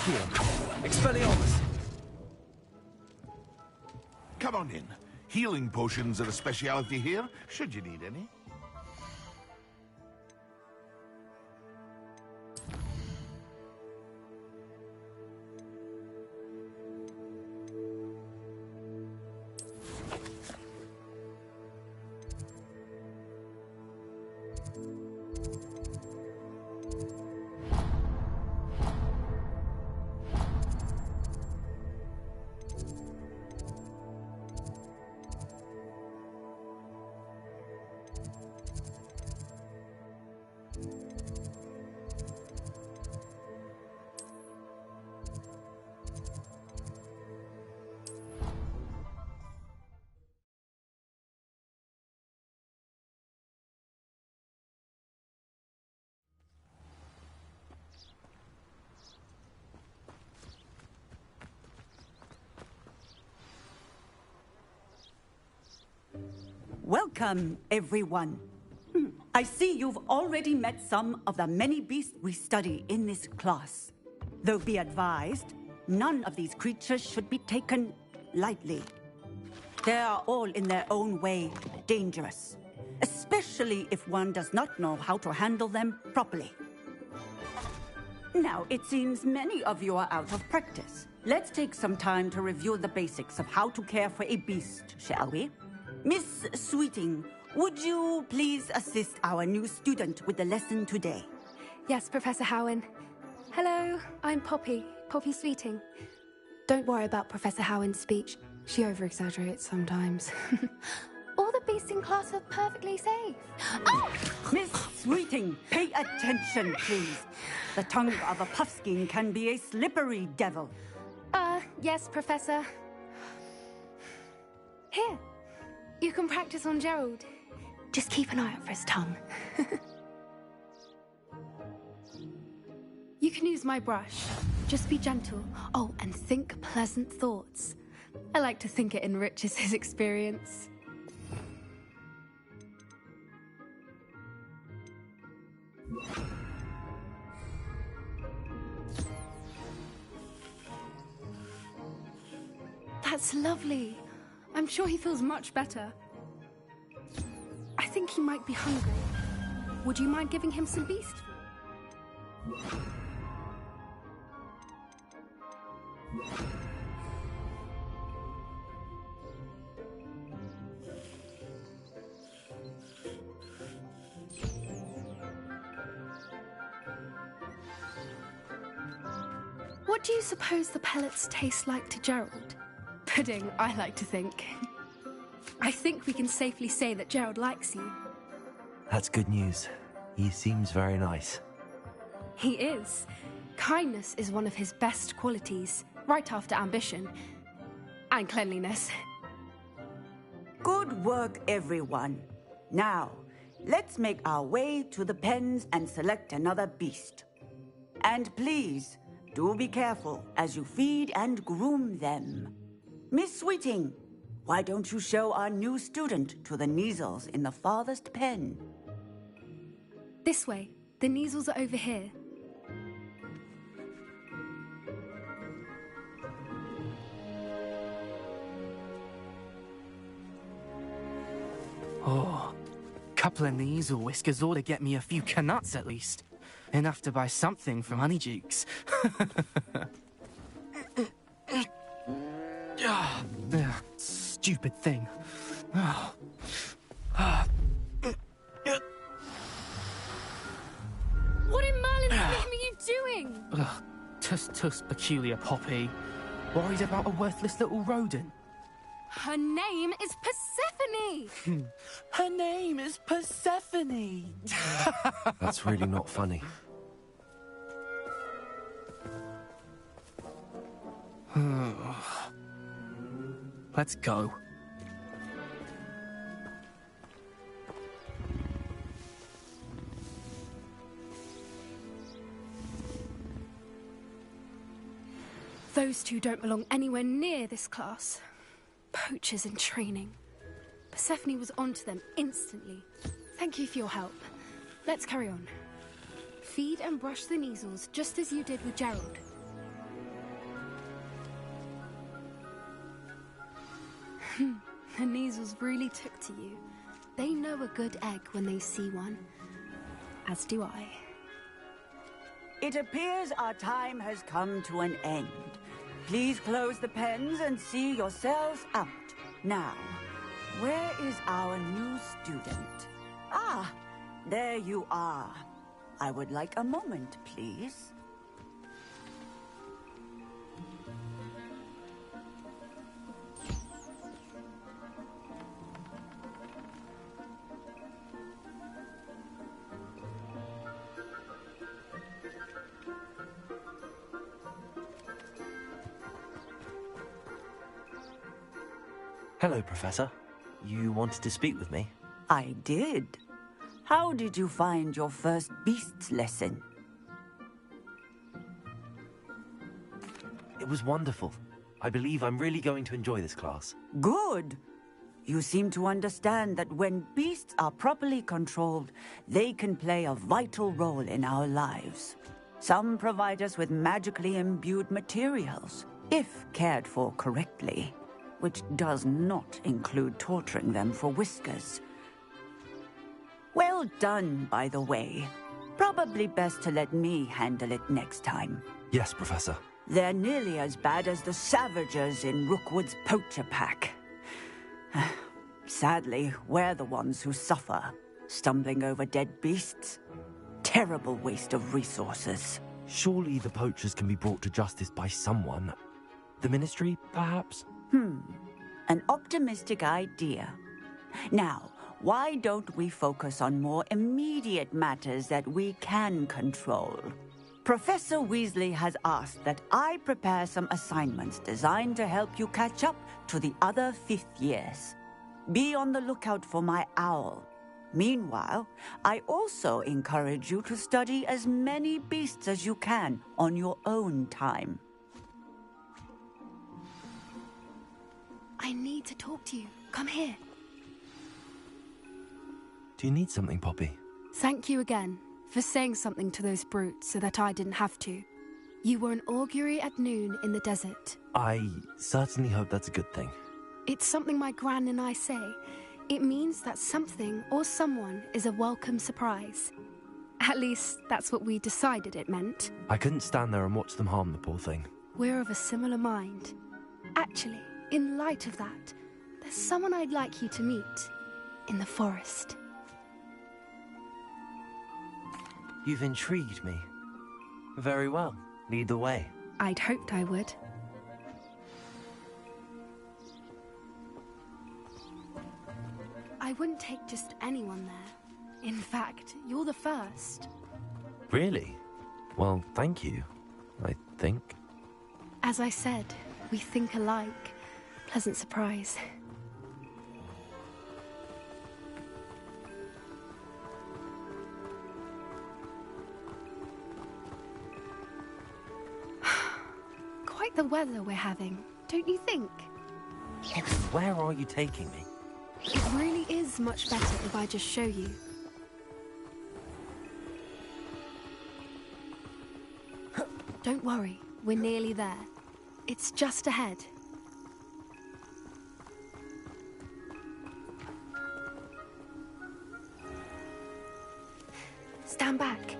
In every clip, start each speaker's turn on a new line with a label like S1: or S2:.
S1: Here, Expelliarmus!
S2: Come on in. Healing potions are a speciality here, should you need any.
S3: Welcome, everyone. I see you've already met some of the many beasts we study in this class. Though be advised, none of these creatures should be taken lightly. They are all in their own way dangerous, especially if one does not know how to handle them properly. Now, it seems many of you are out of practice. Let's take some time to review the basics of how to care for a beast, shall we? Miss Sweeting, would you please assist our new student with the lesson today?
S4: Yes, Professor Howen. Hello, I'm Poppy Sweeting. Don't worry about Professor Howen's speech. She over-exaggerates sometimes. All the beasts in class are perfectly safe. Oh!
S3: Miss Sweeting, pay attention, please. The tongue of a puffskein can be a slippery devil.
S4: Yes, Professor. Here. You can practice on Gerald. Just keep an eye out for his tongue. You can use my brush. Just be gentle. Oh, and think pleasant thoughts. I like to think it enriches his experience. That's lovely. I'm sure he feels much better. I think he might be hungry. Would you mind giving him some beast? What do you suppose the pellets taste like to Gerald? Pudding, I like to think. I think we can safely say that Gerald likes you.
S1: That's good news. He seems very nice.
S4: He is. Kindness is one of his best qualities, right after ambition. And cleanliness.
S3: Good work, everyone. Now, let's make our way to the pens and select another beast. And please, do be careful as you feed and groom them. Miss Sweeting, why don't you show our new student to the Neasels in the farthest pen?
S4: This way. The Neasels are over here.
S5: Oh, couple of Neasel whiskers ought to get me a few canuts at least. Enough to buy something from Honeydukes. Stupid thing.
S4: What in Merlin's name are you doing?
S5: Tuss, peculiar Poppy. Worried about a worthless little rodent.
S4: Her name is Persephone!
S5: Her name is Persephone!
S1: That's really not funny.
S5: Let's go.
S4: Those two don't belong anywhere near this class. Poachers in training. Persephone was onto them instantly. Thank you for your help. Let's carry on. Feed and brush the Neasels just as you did with Gerald. The measles really took to you. They know a good egg when they see one. As do I.
S3: It appears our time has come to an end. Please close the pens and see yourselves out. Now, where is our new student? Ah, there you are. I would like a moment, please.
S1: Hello, Professor. You wanted to speak with me?
S3: I did. How did you find your first beasts lesson?
S1: It was wonderful. I believe I'm really going to enjoy this class.
S3: Good. You seem to understand that when beasts are properly controlled, they can play a vital role in our lives. Some provide us with magically imbued materials, if cared for correctly, which does not include torturing them for whiskers. Well done, by the way. Probably best to let me handle it next time.
S1: Yes, Professor.
S3: They're nearly as bad as the Savagers in Rookwood's poacher pack. Sadly, we're the ones who suffer, stumbling over dead beasts. Terrible waste of resources.
S1: Surely the poachers can be brought to justice by someone. The Ministry, perhaps?
S3: An optimistic idea. Now, why don't we focus on more immediate matters that we can control? Professor Weasley has asked that I prepare some assignments designed to help you catch up to the other fifth years. Be on the lookout for my owl. Meanwhile, I also encourage you to study as many beasts as you can on your own time.
S4: I need to talk to you. Come here.
S1: Do you need something, Poppy?
S4: Thank you again for saying something to those brutes so that I didn't have to. You were an augury at noon in the desert.
S1: I certainly hope that's a good thing.
S4: It's something my gran and I say. It means that something or someone is a welcome surprise. At least, that's what we decided it meant.
S1: I couldn't stand there and watch them harm the poor thing.
S4: We're of a similar mind. Actually, in light of that, there's someone I'd like you to meet in the forest.
S1: You've intrigued me. Very well. Lead the way.
S4: I'd hoped I would. I wouldn't take just anyone there. In fact, you're the first.
S1: Really? Well, thank you, I think.
S4: As I said, we think alike. Pleasant surprise. Quite the weather we're having, don't you think?
S1: Where are you taking me?
S4: It really is much better if I just show you. Don't worry, we're nearly there. It's just ahead. Stand back.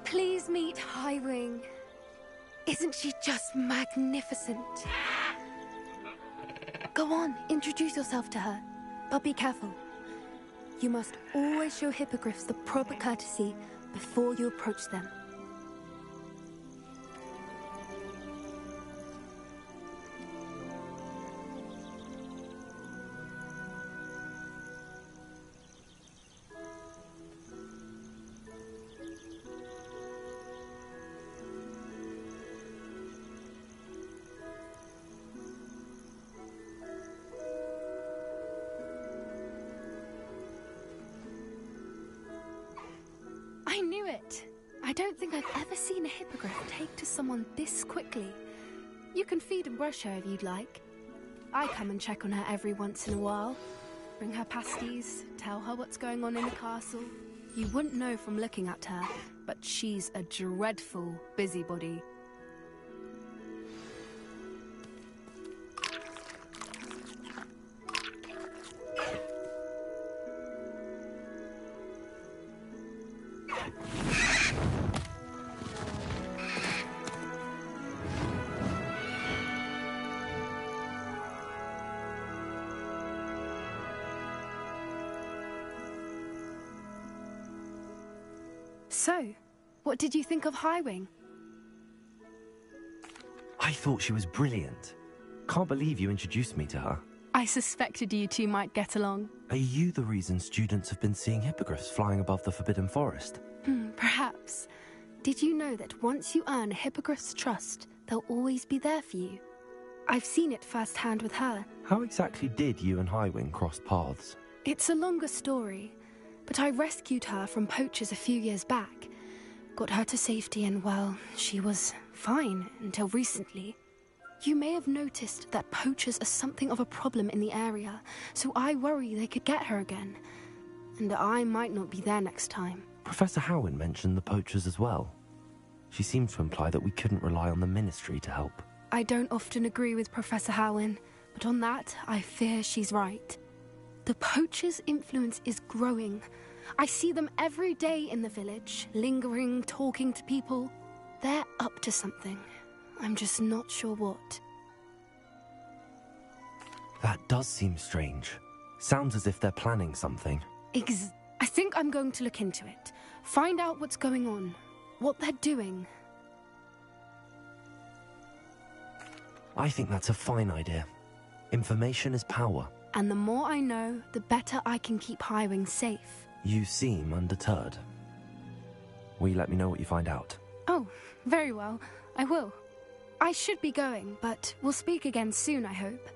S4: Please meet Highwing. Isn't she just magnificent? Go on, introduce yourself to her. But be careful. You must always show hippogriffs the proper courtesy before you approach them. I knew it! I don't think I've ever seen a hippogriff take to someone this quickly. You can feed and brush her if you'd like. I come and check on her every once in a while. Bring her pasties, tell her what's going on in the castle. You wouldn't know from looking at her, but she's a dreadful busybody. So, what did you think of Highwing?
S1: I thought she was brilliant. Can't believe you introduced me to her.
S4: I suspected you two might get along.
S1: Are you the reason students have been seeing hippogriffs flying above the Forbidden Forest?
S4: Perhaps. Did you know that once you earn a hippogriff's trust, they'll always be there for you? I've seen it firsthand with her.
S1: How exactly did you and Highwing cross paths?
S4: It's a longer story, but I rescued her from poachers a few years back. Got her to safety and, well, she was fine until recently. You may have noticed that poachers are something of a problem in the area, so I worry they could get her again. And I might not be there next time.
S1: Professor Howin mentioned the poachers as well. She seemed to imply that we couldn't rely on the Ministry to help.
S4: I don't often agree with Professor Howin, but on that, I fear she's right. The poachers' influence is growing. I see them every day in the village, lingering, talking to people. They're up to something. I'm just not sure what.
S1: That does seem strange. Sounds as if they're planning something.
S4: I think I'm going to look into it. Find out what's going on, what they're doing.
S1: I think that's a fine idea. Information is power.
S4: And the more I know, the better I can keep Highwing safe.
S1: You seem undeterred. Will you let me know what you find out?
S4: Oh, very well. I will. I should be going, but we'll speak again soon, I hope.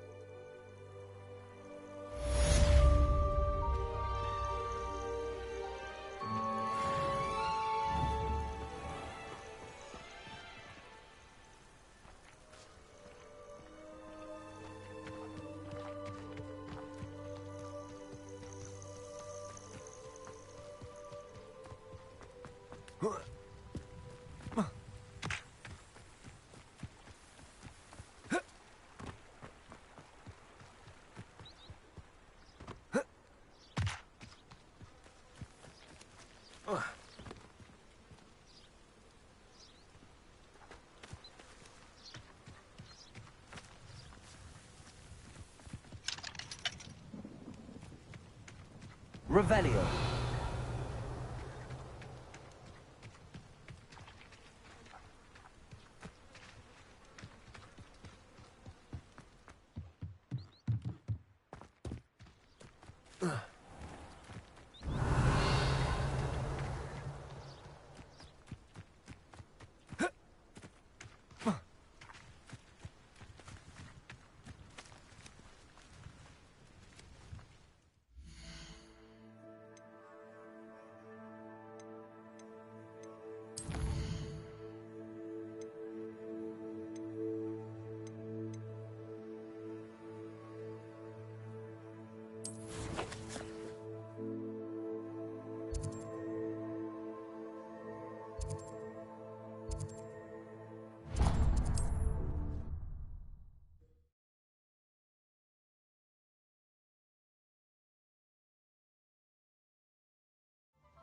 S1: Revelio.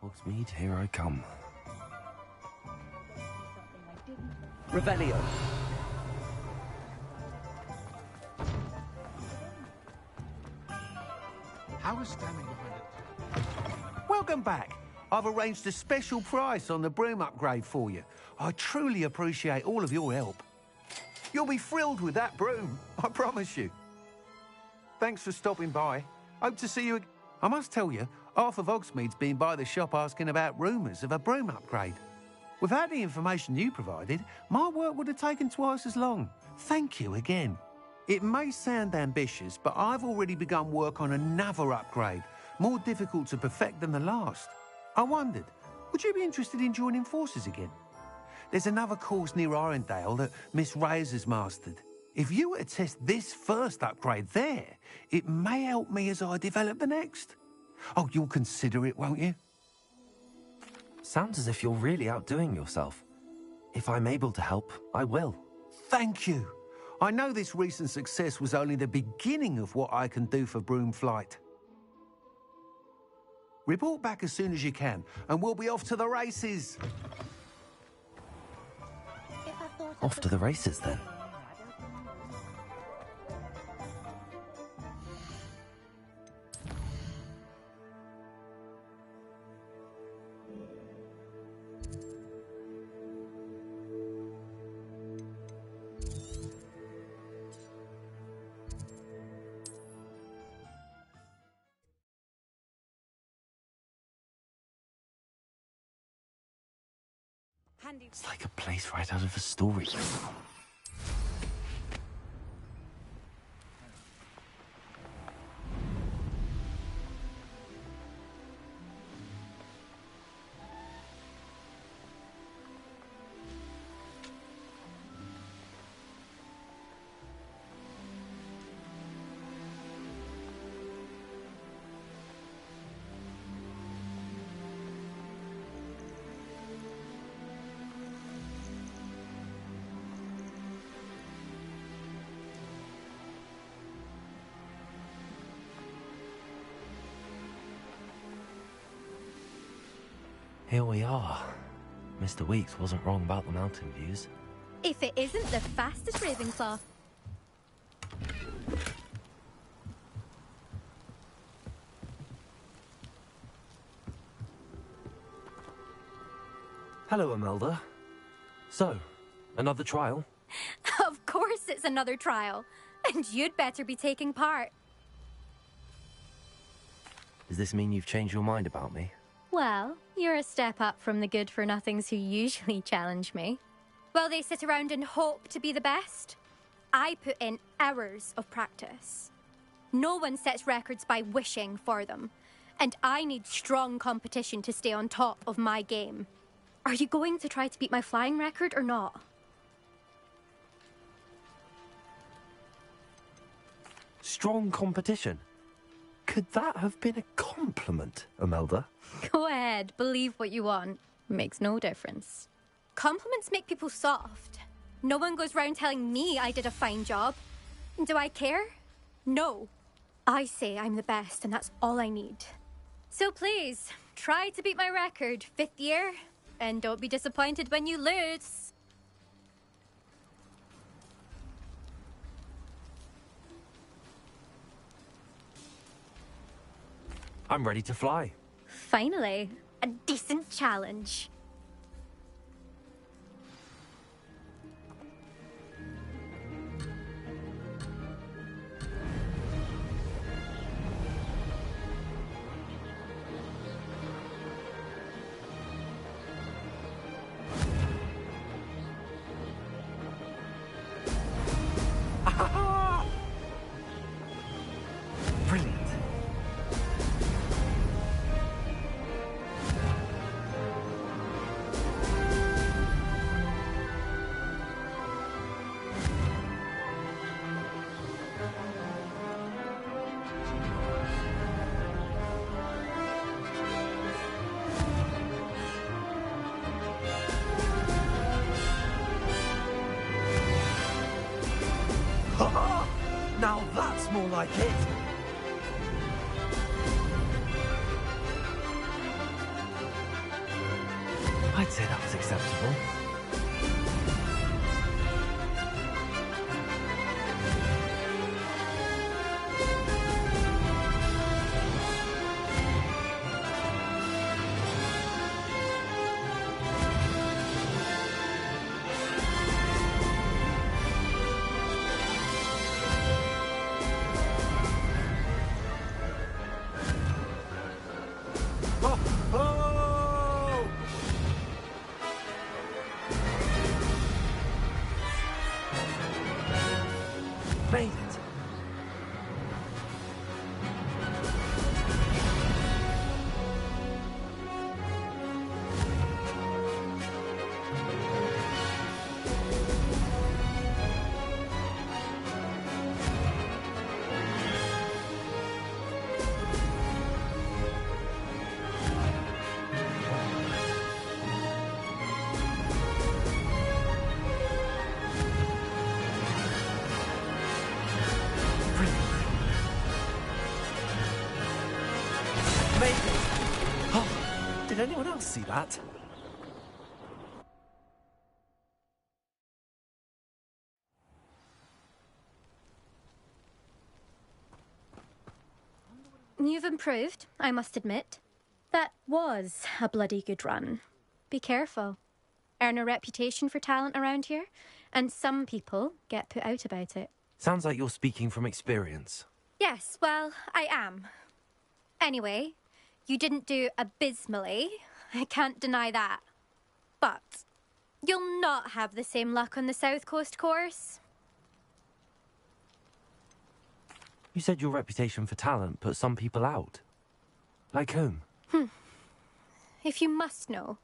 S1: Hogsmeade, here I come. Revelio.
S6: How is standing behind it? Welcome back. I've arranged a special price on the broom upgrade for you. I truly appreciate all of your help. You'll be thrilled with that broom, I promise you. Thanks for stopping by. Hope to see you again. I must tell you, half of Hogsmeade's been by the shop asking about rumours of a broom upgrade. Without the information you provided, my work would have taken twice as long. Thank you again. It may sound ambitious, but I've already begun work on another upgrade, more difficult to perfect than the last. I wondered, would you be interested in joining forces again? There's another course near Arendelle that Miss Reyes has mastered. If you were to test this first upgrade there, it may help me as I develop the next. Oh, you'll consider it, won't you?
S1: Sounds as if you're really outdoing yourself. If I'm able to help, I will.
S6: Thank you. I know this recent success was only the beginning of what I can do for Broomflight. Report back as soon as you can, and we'll be off to the races.
S1: Off to the races, then. It's like a place right out of a story. Here we are. Mr. Weeks wasn't wrong about the mountain views.
S7: If it isn't the fastest Ravenclaw.
S1: Hello, Imelda. So, another trial?
S7: Of course it's another trial. And you'd better be taking part.
S1: Does this mean you've changed your mind about me?
S7: Well, you're a step up from the good-for-nothings who usually challenge me. While they sit around and hope to be the best, I put in hours of practice. No one sets records by wishing for them, and I need strong competition to stay on top of my game. Are you going to try to beat my flying record or not?
S1: Strong competition? Could that have been a compliment, Imelda?
S7: Go ahead, believe what you want. Makes no difference. Compliments make people soft. No one goes round telling me I did a fine job. Do I care? No. I say I'm the best, and that's all I need. So please, try to beat my record, 5th year, and don't be disappointed when you lose.
S1: I'm ready to fly.
S7: Finally, a decent challenge.
S1: Brilliant. Now that's more like it. I'd say that was acceptable. Did anyone else see that?
S7: You've improved, I must admit. That was a bloody good run. Be careful. Earn a reputation for talent around here, and some people get put out about it.
S1: Sounds like you're speaking from experience.
S7: Yes, well, I am. Anyway, you didn't do abysmally. I can't deny that. But you'll not have the same luck on the South Coast course.
S1: You said your reputation for talent put some people out. Like whom?
S7: If you must know,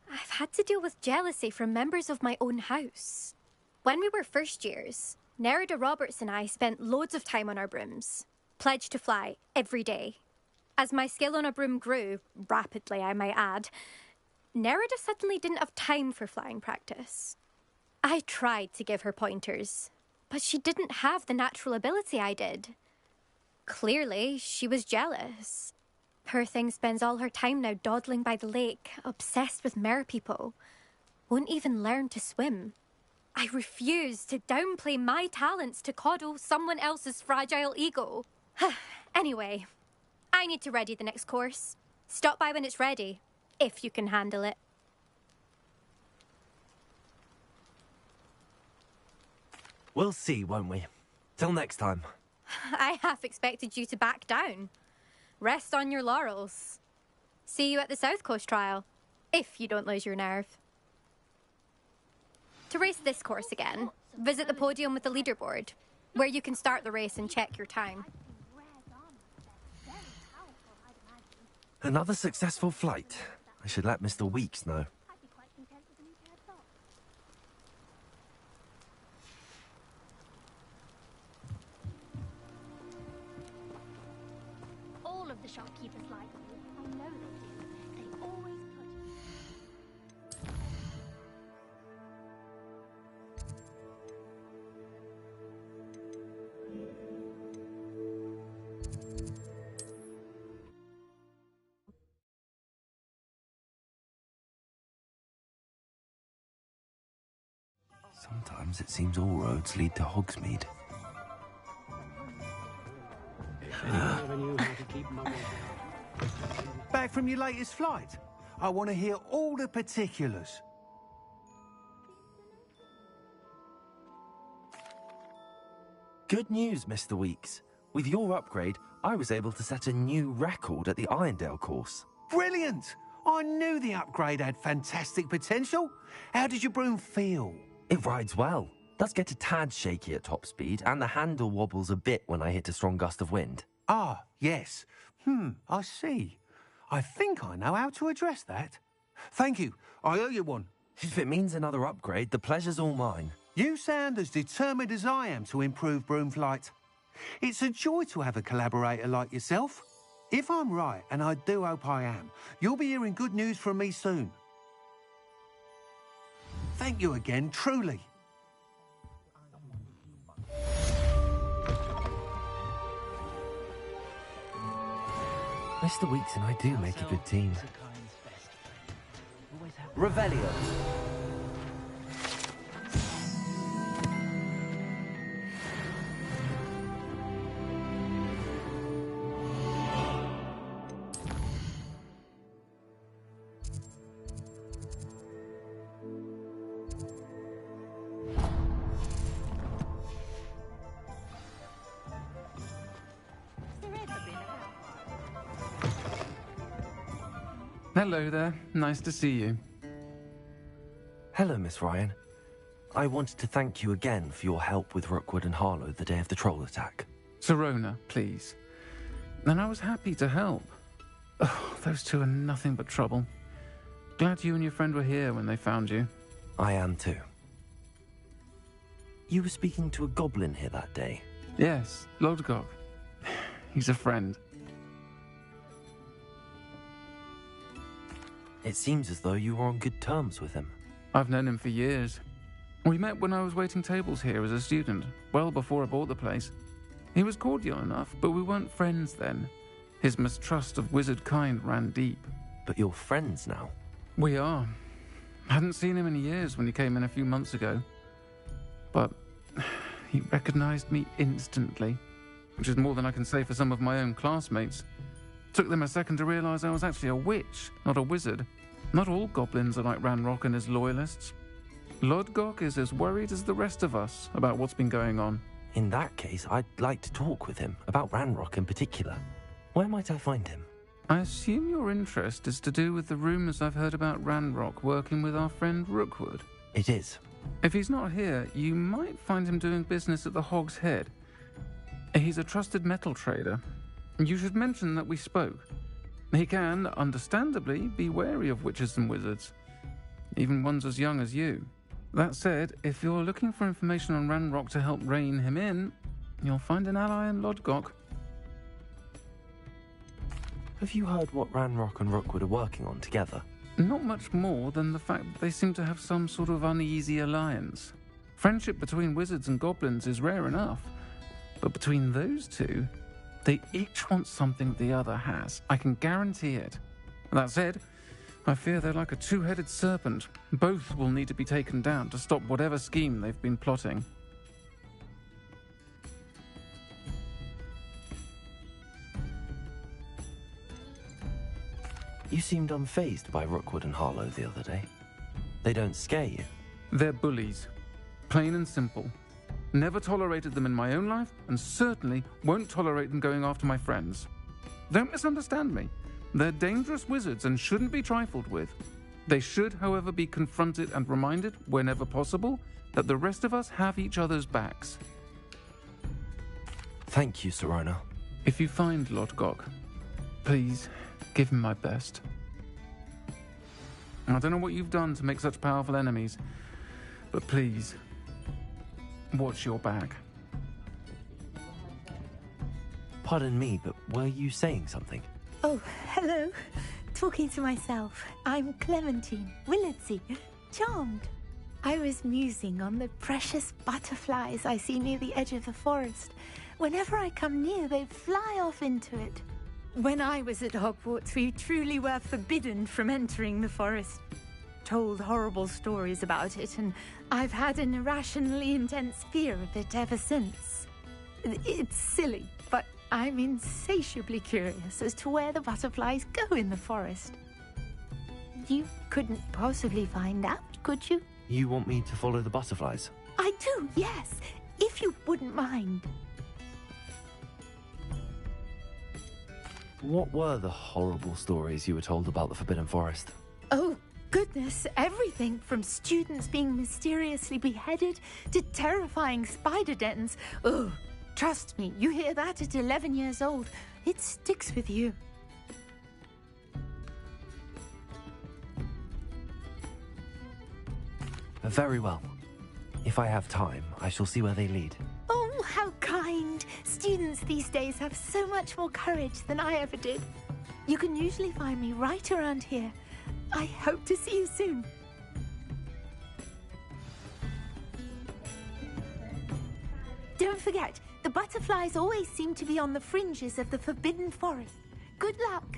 S7: I've had to deal with jealousy from members of my own house. When we were first years, Nerida Roberts and I spent loads of time on our brooms, pledged to fly every day. As my skill on a broom grew, rapidly I might add, Nerida suddenly didn't have time for flying practice. I tried to give her pointers, but she didn't have the natural ability I did. Clearly, she was jealous. Poor thing spends all her time now dawdling by the lake, obsessed with merpeople. Won't even learn to swim. I refuse to downplay my talents to coddle someone else's fragile ego. Anyway, I need to ready the next course. Stop by when it's ready, if you can handle it.
S1: We'll see, won't we? Till next time.
S7: I half expected you to back down. Rest on your laurels. See you at the South Coast trial, if you don't lose your nerve. To race this course again, visit the podium with the leaderboard, where you can start the race and check your time.
S1: Another successful flight. I should let Mr. Weeks know.
S8: All of the shopkeepers like me. I know they do. They always put...
S1: Sometimes it seems all roads lead to Hogsmeade.
S6: Back from your latest flight? I want to hear all the particulars.
S1: Good news, Mr. Weeks. With your upgrade, I was able to set a new record at the Irondale course.
S6: Brilliant! I knew the upgrade had fantastic potential. How did your broom feel?
S1: It rides well. Does get a tad shaky at top speed, and the handle wobbles a bit when I hit a strong gust of wind.
S6: Ah, yes. I see. I think I know how to address that. Thank you. I owe you one.
S1: If it means another upgrade, the pleasure's all mine.
S6: You sound as determined as I am to improve broom flight. It's a joy to have a collaborator like yourself. If I'm right, and I do hope I am, you'll be hearing good news from me soon. Thank you again, truly.
S1: Mr. Weeks and I do make a good team. Revelio.
S9: Hello there. Nice to see you.
S1: Hello, Miss Ryan. I wanted to thank you again for your help with Rookwood and Harlow the day of the troll attack.
S9: Serona, please. And I was happy to help. Oh, those two are nothing but trouble. Glad you and your friend were here when they found you.
S1: I am too. You were speaking to a goblin here that day.
S9: Yes, Lodgok. He's a friend.
S1: It seems as though you were on good terms with him.
S9: I've known him for years. We met when I was waiting tables here as a student, well before I bought the place. He was cordial enough, but we weren't friends then. His mistrust of wizard kind ran deep.
S1: But you're friends now.
S9: We are. Hadn't seen him in years when he came in a few months ago. But he recognized me instantly, which is more than I can say for some of my own classmates. Took them a second to realize I was actually a witch, not a wizard. Not all goblins are like Ranrock and his loyalists. Lodgok is as worried as the rest of us about what's been going on.
S1: In that case, I'd like to talk with him, about Ranrock in particular. Where might I find him?
S9: I assume your interest is to do with the rumors I've heard about Ranrock working with our friend Rookwood.
S1: It is.
S9: If he's not here, you might find him doing business at the Hog's Head. He's a trusted metal trader. You should mention that we spoke. He can, understandably, be wary of witches and wizards, even ones as young as you. That said, if you're looking for information on Ranrock to help rein him in, you'll find an ally in Lodgok.
S1: Have you heard what Ranrock and Rookwood are working on together?
S9: Not much more than the fact that they seem to have some sort of uneasy alliance. Friendship between wizards and goblins is rare enough, but between those two, they each want something the other has. I can guarantee it. That said, I fear they're like a two-headed serpent. Both will need to be taken down to stop whatever scheme they've been plotting.
S1: You seemed unfazed by Rookwood and Harlow the other day. They don't scare you.
S9: They're bullies. Plain and simple. Never tolerated them in my own life, and certainly won't tolerate them going after my friends. Don't misunderstand me. They're dangerous wizards and shouldn't be trifled with. They should, however, be confronted and reminded, whenever possible, that the rest of us have each other's backs.
S1: Thank you, Serona.
S9: If you find Lodgok, please give him my best. I don't know what you've done to make such powerful enemies, but please, watch your back.
S1: Pardon me, but were you saying something?
S10: Oh, hello. Talking to myself. I'm Clementine, Willardsey, charmed. I was musing on the precious butterflies I see near the edge of the forest. Whenever I come near, they fly off into it. When I was at Hogwarts, we truly were forbidden from entering the forest. Told horrible stories about it, and I've had an irrationally intense fear of it ever since. It's silly, but I'm insatiably curious as to where the butterflies go in the forest. You couldn't possibly find out, could you?
S1: You want me to follow the butterflies?
S10: I do, yes, if you wouldn't mind.
S1: What were the horrible stories you were told about the Forbidden Forest?
S10: Oh, goodness, everything from students being mysteriously beheaded to terrifying spider dens. Ugh, trust me, you hear that at 11 years old, it sticks with you.
S1: Very well. If I have time, I shall see where they lead.
S10: Oh, how kind. Students these days have so much more courage than I ever did. You can usually find me right around here. I hope to see you soon. Don't forget, the butterflies always seem to be on the fringes of the Forbidden Forest. Good luck.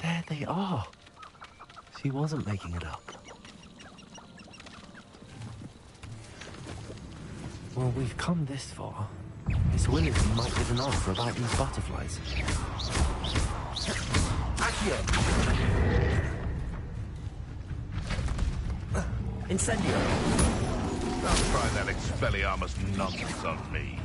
S1: There they are. She wasn't making it up. Well, we've come this far. Miss Willardsey might give an answer about these butterflies.
S2: Incendio! Don't try that Expelliarmus nonsense on me.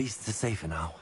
S1: beasts are safer now.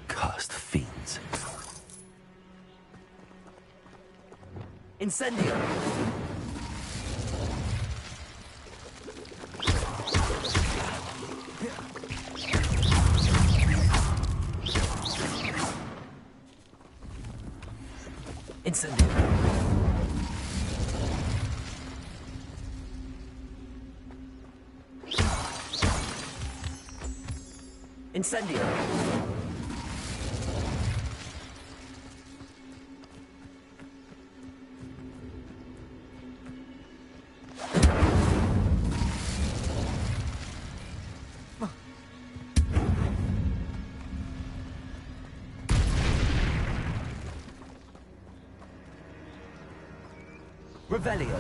S1: Cursed fiends. Incendio! Incendio! Incendio! Revelio.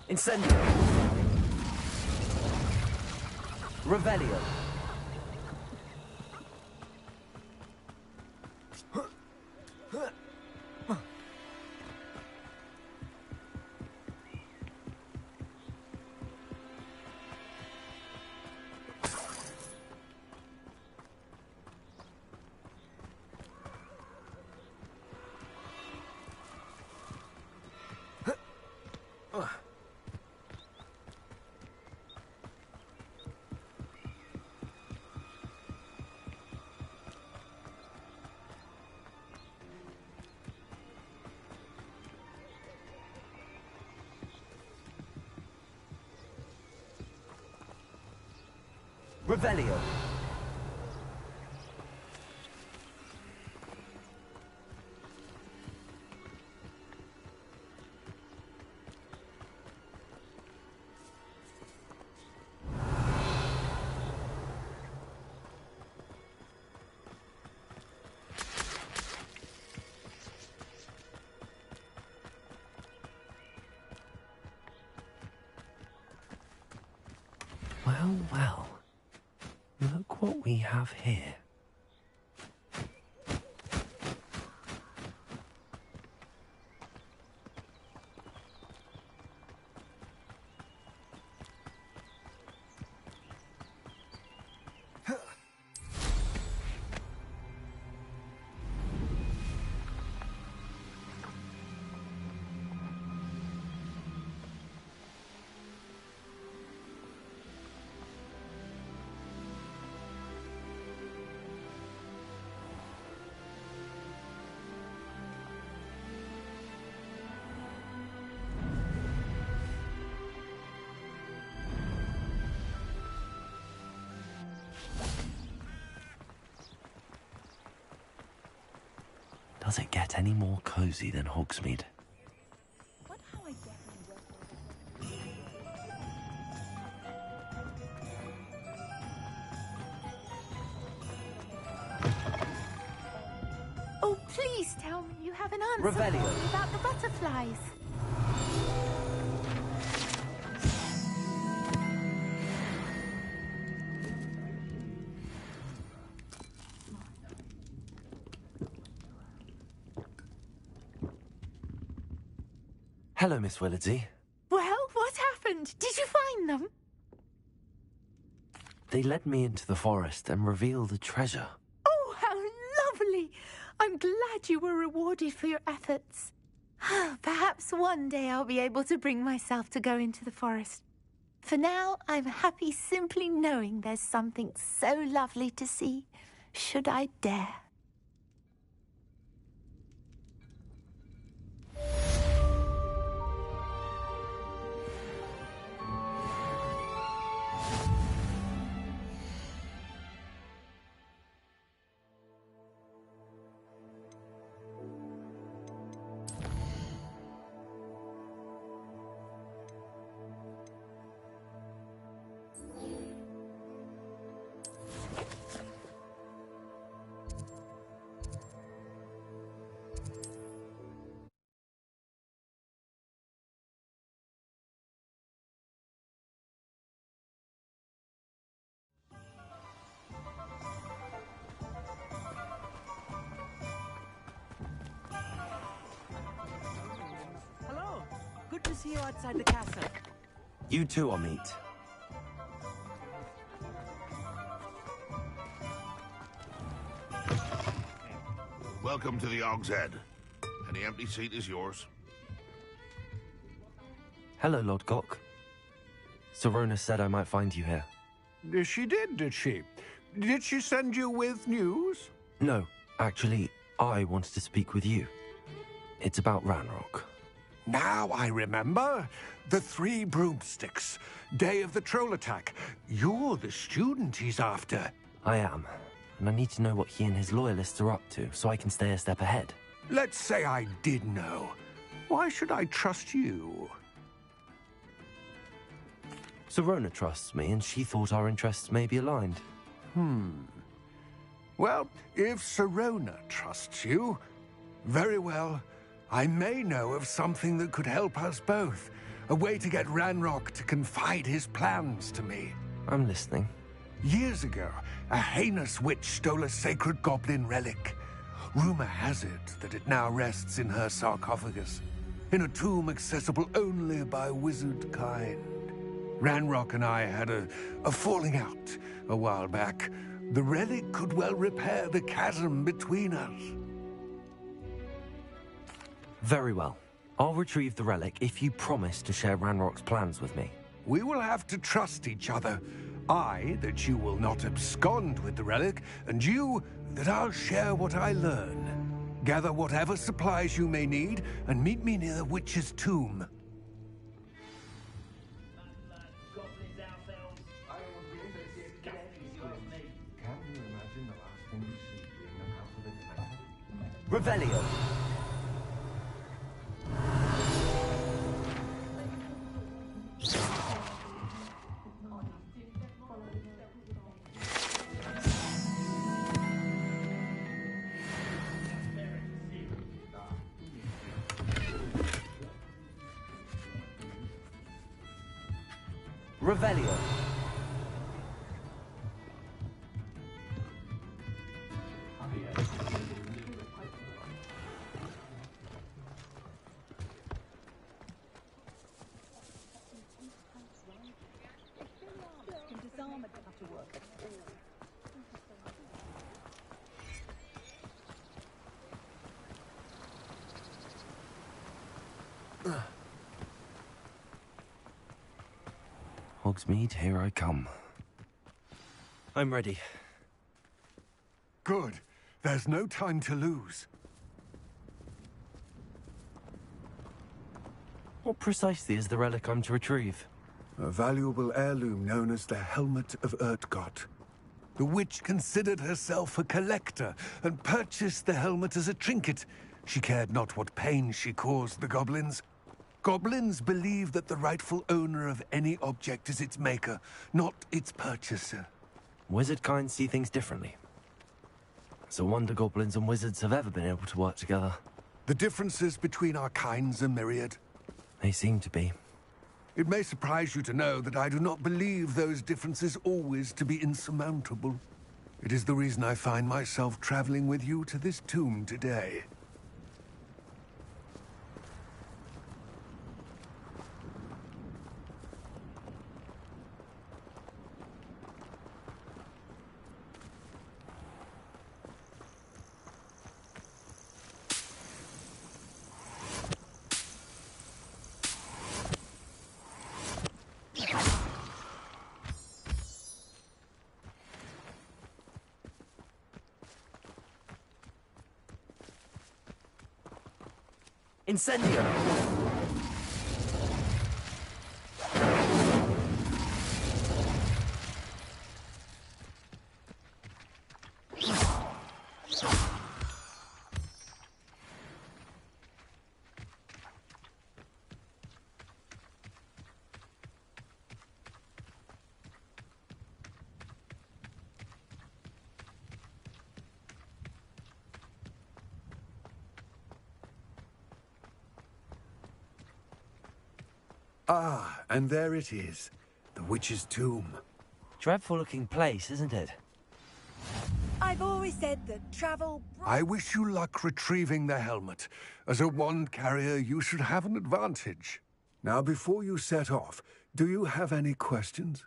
S1: Incendio. Revelio. Revelio. Well, well. Look what we have here. Does it get any more cozy than Hogsmeade?
S10: Oh, please tell me you have an answer
S1: Revelio.
S10: for me about the butterflies.
S1: Hello, Miss Willardsey.
S10: Well, what happened? Did you find them?
S1: They led me into the forest and revealed a treasure.
S10: Oh, how lovely! I'm glad you were rewarded for your efforts. Perhaps one day I'll be able to bring myself to go into the forest. For now, I'm happy simply knowing there's something so lovely to see, should I dare.
S11: Hello. Good to see you outside the castle.
S1: You too, Amit.
S2: Welcome to the Og's Head. Any empty seat is yours.
S1: Hello, Lord Gok. Serona said I might find you here.
S6: She did she? Did she send you with news?
S1: No, actually, I wanted to speak with you. It's about Ranrock.
S6: Now I remember. The 3 broomsticks. Day of the troll attack. You're the student he's after.
S1: I am, and I need to know what he and his loyalists are up to so I can stay a step ahead.
S6: Let's say I did know. Why should I trust you?
S1: Serona trusts me, and she thought our interests may be aligned.
S6: Well, if Serona trusts you, very well. I may know of something that could help us both. A way to get Ranrock to confide his plans to me.
S1: I'm listening.
S6: Years ago, a heinous witch stole a sacred goblin relic. Rumor has it that it now rests in her sarcophagus, in a tomb accessible only by wizard kind. Ranrock and I had a falling out a while back. The relic could well repair the chasm between us.
S1: Very well. I'll retrieve the relic if you promise to share Ranrock's plans with me.
S6: We will have to trust each other. I, that you will not abscond with the relic, and you, that I'll share what I learn. Gather whatever supplies you may need, and meet me near the witch's tomb.
S1: Revelio. Revelio. Hogsmeade, here I come. I'm ready.
S6: Good. There's no time to lose.
S1: What precisely is the relic I'm to retrieve?
S6: A valuable heirloom known as the Helmet of Urtgott. The witch considered herself a collector and purchased the helmet as a trinket. She cared not what pain she caused the goblins. Goblins believe that the rightful owner of any object is its maker, not its purchaser.
S1: Wizard kind see things differently. It's a wonder goblins and wizards have ever been able to work together.
S6: The differences between our kinds are myriad.
S1: They seem to be.
S6: It may surprise you to know that I do not believe those differences always to be insurmountable. It is the reason I find myself traveling with you to this tomb today.
S1: Incendio!
S12: Ah, and there it is. The witch's tomb.
S1: Dreadful-looking place, isn't it?
S10: I've always said that travel...
S12: I wish you luck retrieving the helmet. As a wand carrier, you should have an advantage. Now, before you set off, do you have any questions?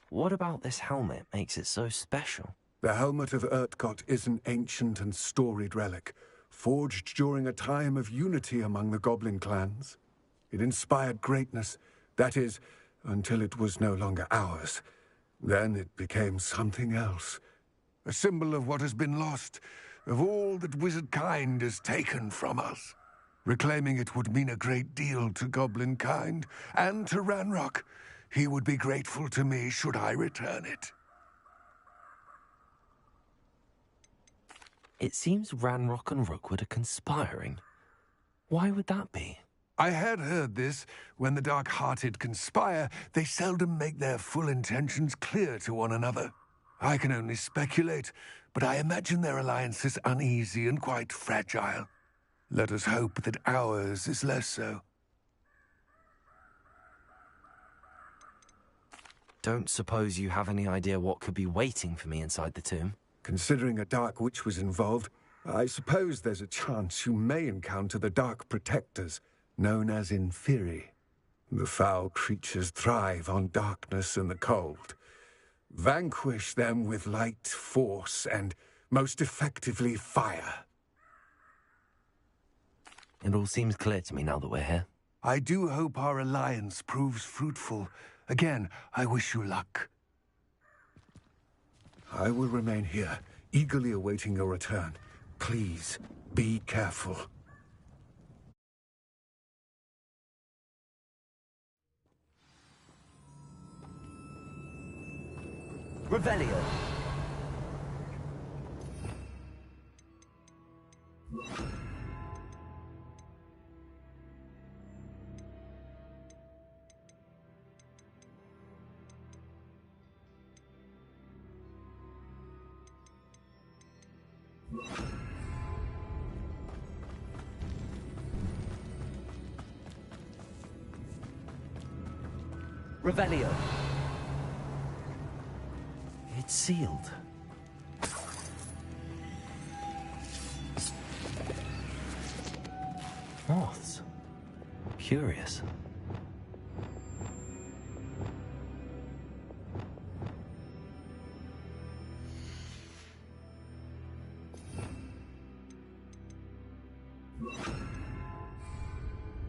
S1: What about this helmet makes it so special?
S12: The helmet of Urtkot is an ancient and storied relic, forged during a time of unity among the goblin clans. It inspired greatness, that is, until it was no longer ours. Then it became something else. A symbol of what has been lost, of all that wizard kind has taken from us. Reclaiming it would mean a great deal to goblin kind, and to Ranrock. He would be grateful to me should I return it.
S1: It seems Ranrock and Rookwood are conspiring. Why would that be?
S12: I had heard this. When the dark-hearted conspire, they seldom make their full intentions clear to one another. I can only speculate, but I imagine their alliance is uneasy and quite fragile. Let us hope that ours is less so.
S1: Don't suppose you have any idea what could be waiting for me inside the tomb?
S12: Considering a Dark Witch was involved, I suppose there's a chance you may encounter the Dark Protectors, known as Inferi. The foul creatures thrive on darkness and the cold. Vanquish them with light, force, and, most effectively, fire.
S1: It all seems clear to me now that we're here.
S12: I do hope our alliance proves fruitful. Again, I wish you luck. I will remain here, eagerly awaiting your return. Please, be careful.
S1: Revelio! Revelio. It's sealed. Moths. Curious.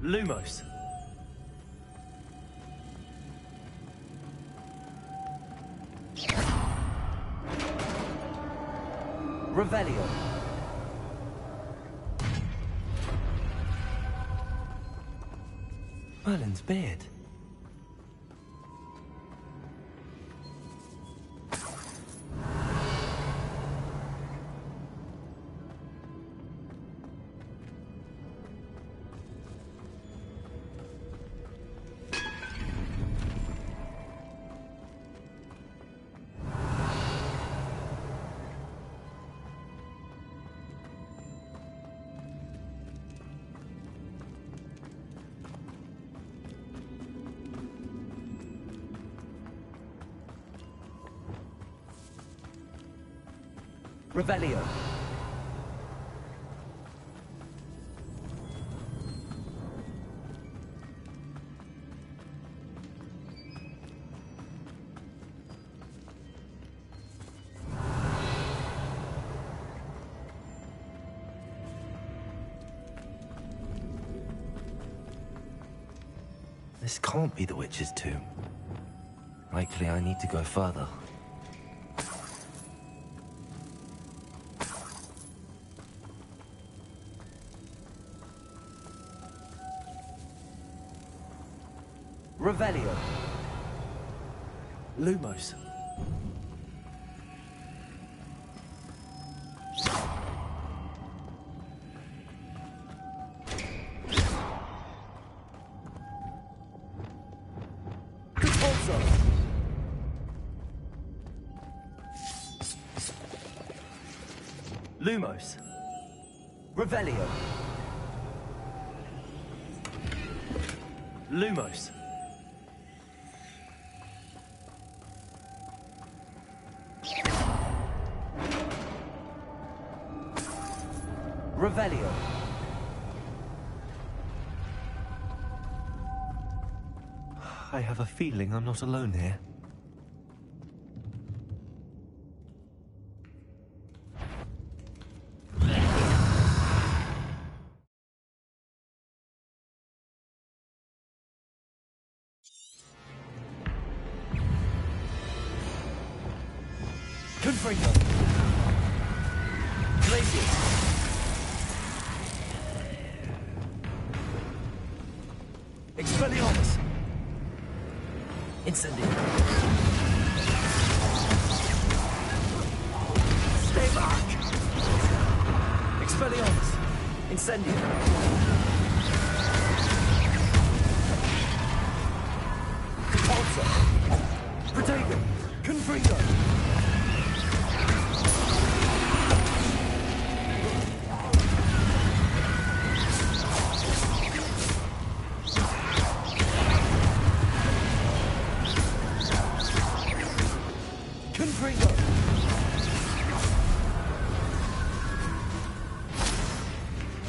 S1: Lumos. Revelio. Merlin's beard. Revelio. This can't be the witch's tomb. Likely I need to go further. Revelio. Lumos. Lumos. Revelio. Lumos. Revelio. I have a feeling I'm not alone here. Confringo. Glacius. Expelliarmus. Incendio. Stay back. Expelliarmus. Incendio. Repulsor. Protego. Confringo.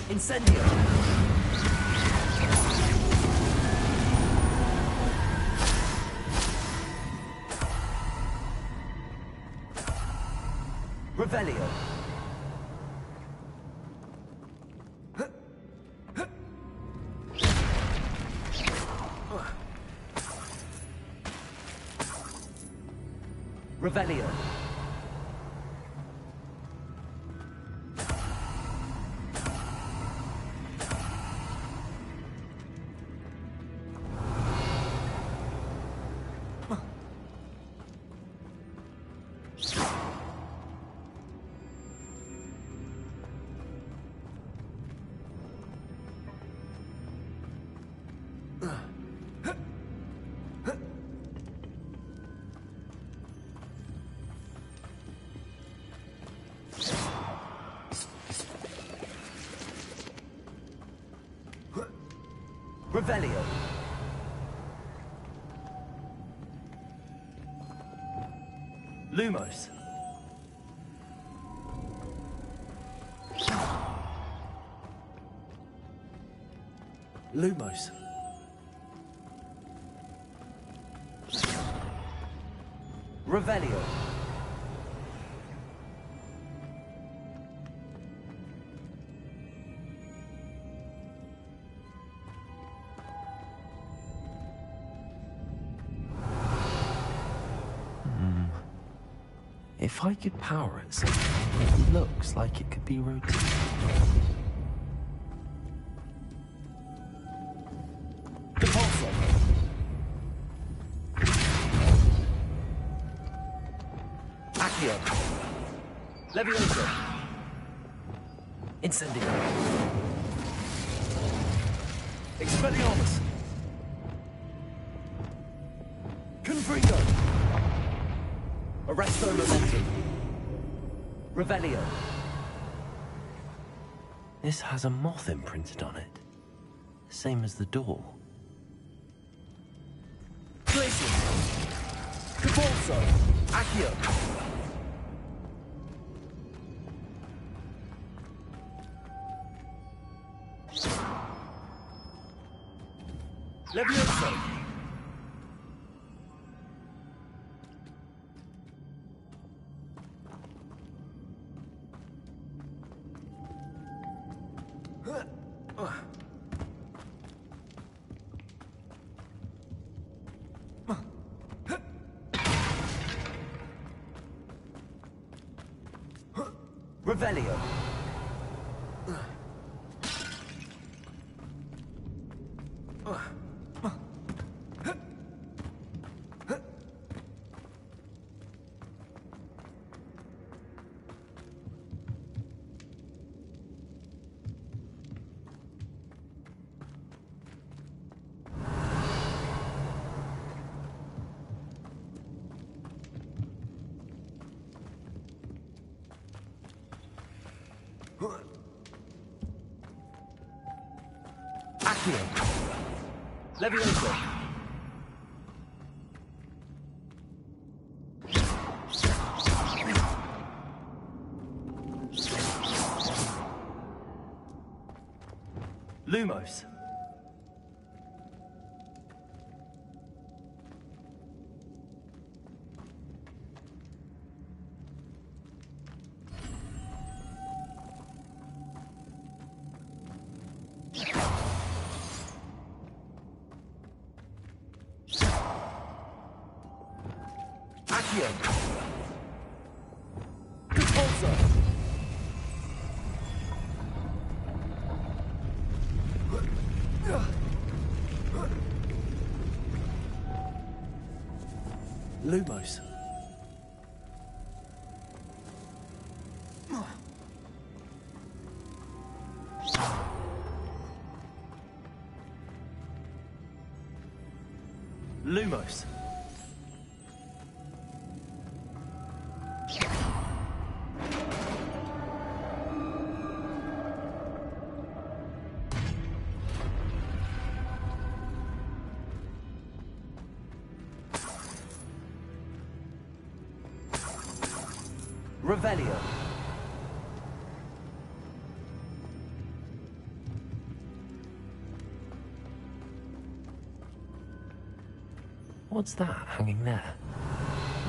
S1: Incendio. Revelio. Revelio. Revelio. Lumos. Lumos. Revelio. If I could power it, it looks like it could be rotated. Repulsor. Accio. Levioso. Incendio. Expelliarmus. Confringo. Arresto momentum. Revelio. This has a moth imprinted on it. Same as the door. Glacius. Capulso. Accio. Levioso. Revelio. Leviosa. Lumos. Accio. Repulsor. Lumos. Lumos. Revelio. What's that hanging there?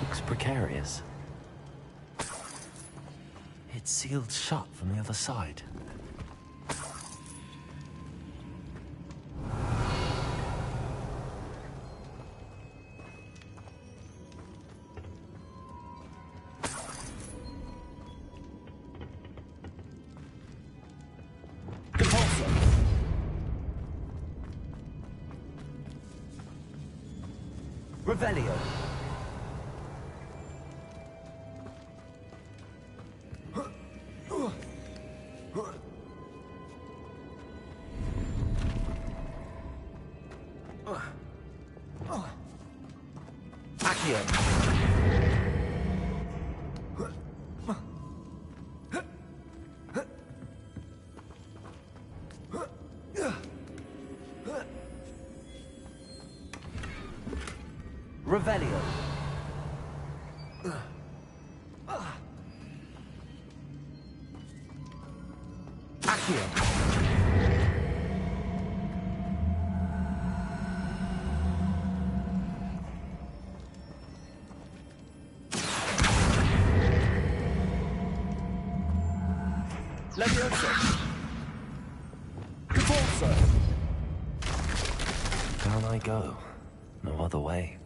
S1: Looks precarious. It's sealed shut from the other side. Revelio. Accio. Revelio. Accio. Leviosa. Cavalsa. Down I go. No other way.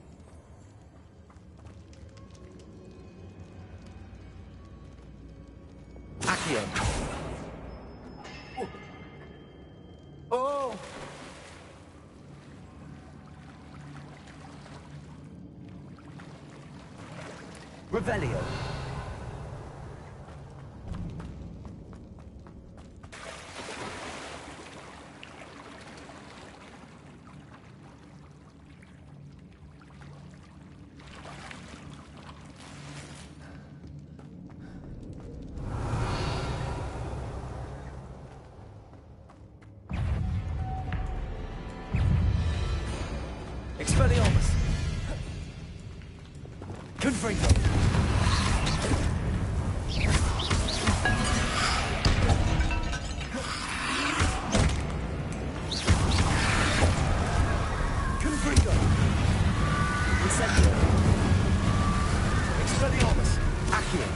S1: Accio. Oh! Revelio. Expelliarmus. Confringo. Confringo. Incendio. Expelliarmus. Accio.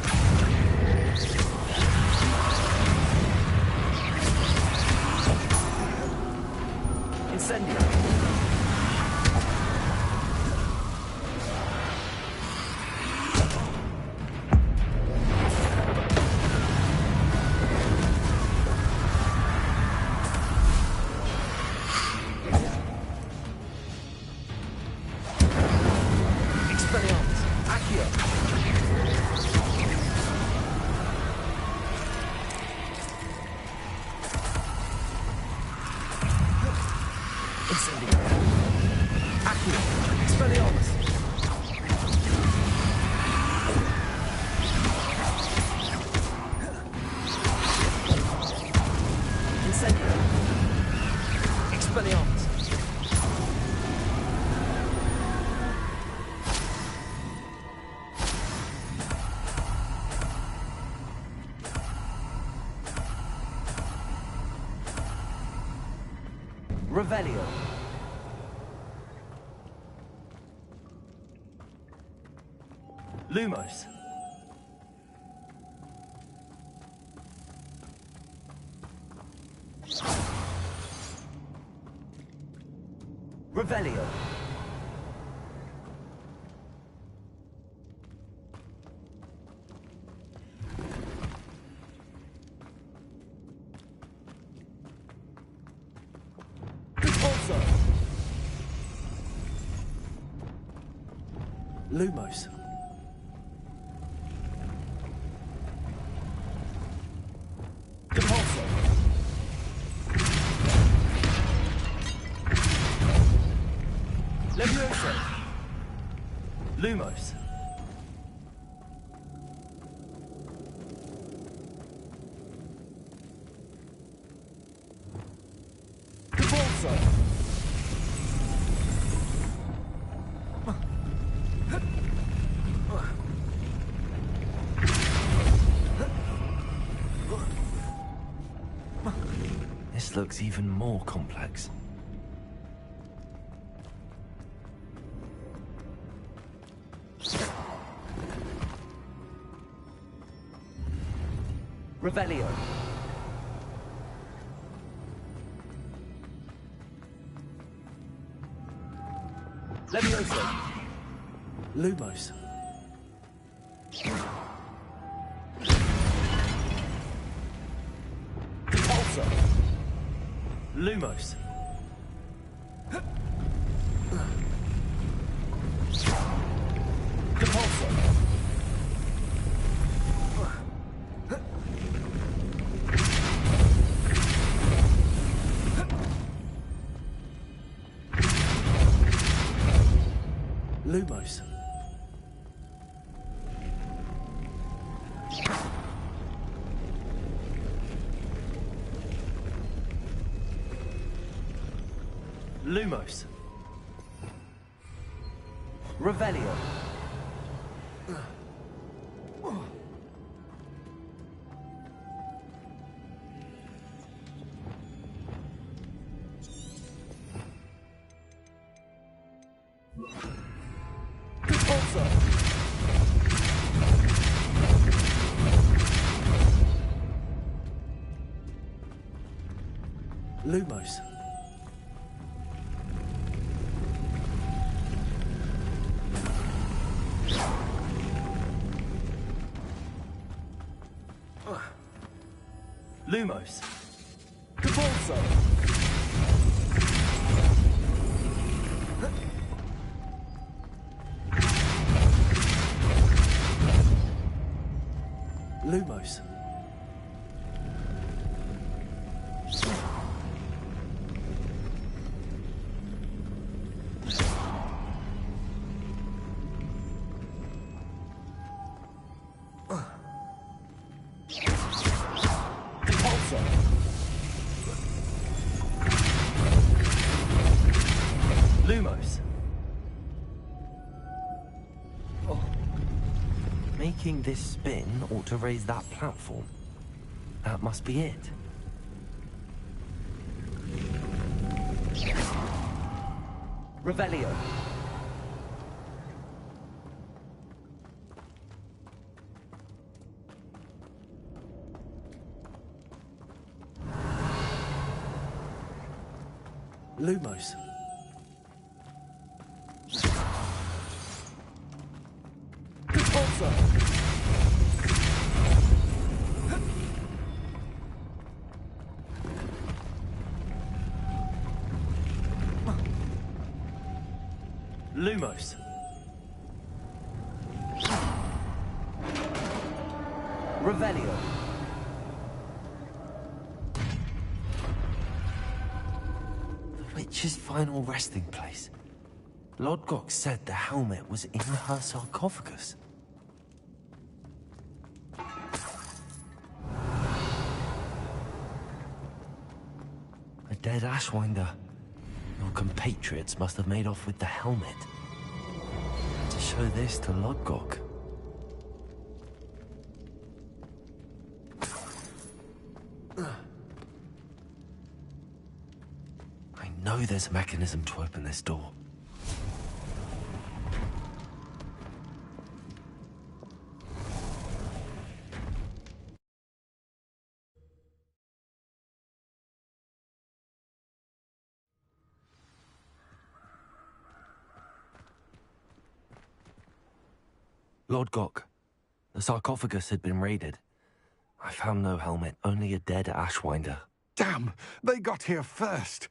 S1: Incendio. Revelio. Lumos. Revelio. Repulsor. Lumos. Repulsor. Levioso. Lumos. Repulsor. This looks even more complex. Revelio. Levioso. Lumos. Repulsor. Lumos. Repulsor. Lumos. Lumos. Revelio. Repulsor. Lumos. Lumos. Repulsor. Lumos. Repulsor. Lumos. Oh. Making this spin ought to raise that platform. That must be it. Revelio. Lumos. Repulsor. Lumos. Revelio. The witch's final resting place. Lodgok said the helmet was in her sarcophagus. A dead Ashwinder. Your compatriots must have made off with the helmet. To show this to Lodgok. I know there's a mechanism to open this door. Lord Gok, the sarcophagus had been raided. I found no helmet, only a dead Ashwinder.
S12: Damn! They got here first.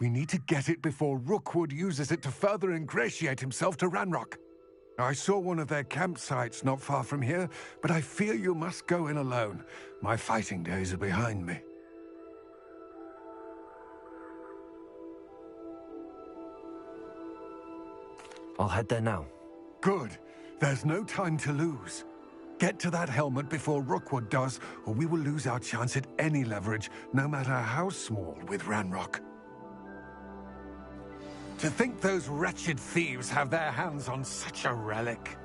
S12: We need to get it before Rookwood uses it to further ingratiate himself to Ranrock. I saw one of their campsites not far from here, but I fear you must go in alone. My fighting days are behind me.
S1: I'll head there now.
S12: Good. There's no time to lose. Get to that helmet before Rookwood does, or we will lose our chance at any leverage, no matter how small, with Ranrock. To think those wretched thieves have their hands on such a relic.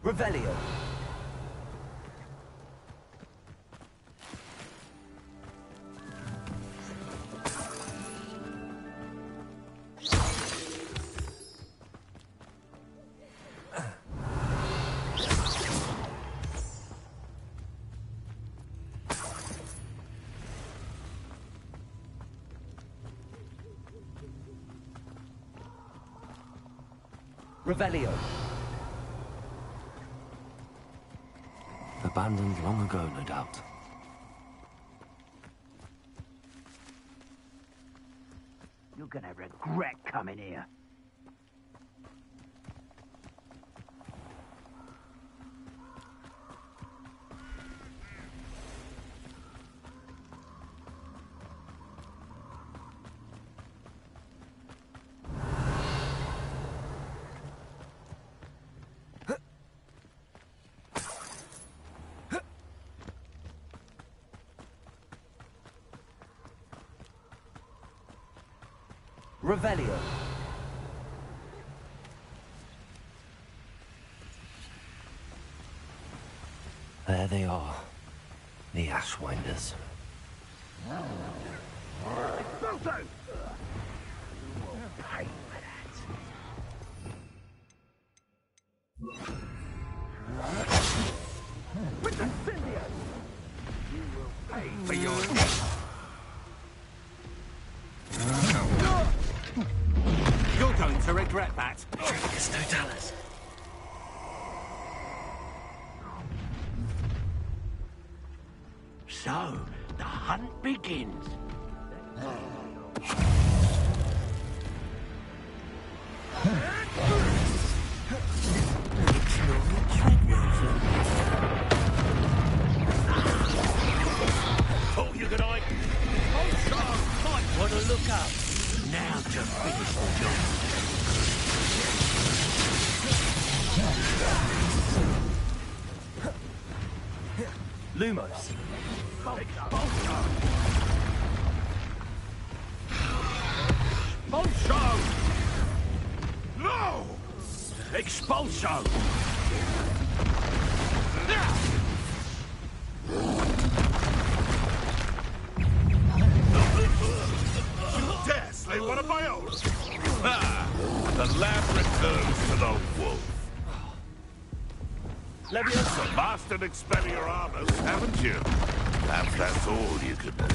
S1: Revelio. Revelio. Abandoned long ago, no doubt.
S13: You're gonna regret coming here.
S1: Revelio. There they are, the Ashwinders.
S13: Pay for that. With the symbiote, you will pay for your death.
S6: You're going to regret that.
S1: It's no dollars.
S13: So, the hunt begins.
S2: Oh, you good eye.
S13: Might want to look up. Now to finish the job.
S1: Lumos.
S2: Expulso! No! Expulso! You dare slay one of my own? Ah, the lamb returns to the wolf. Leviosa mastered Expeller armors, haven't you? Perhaps that's all you could do.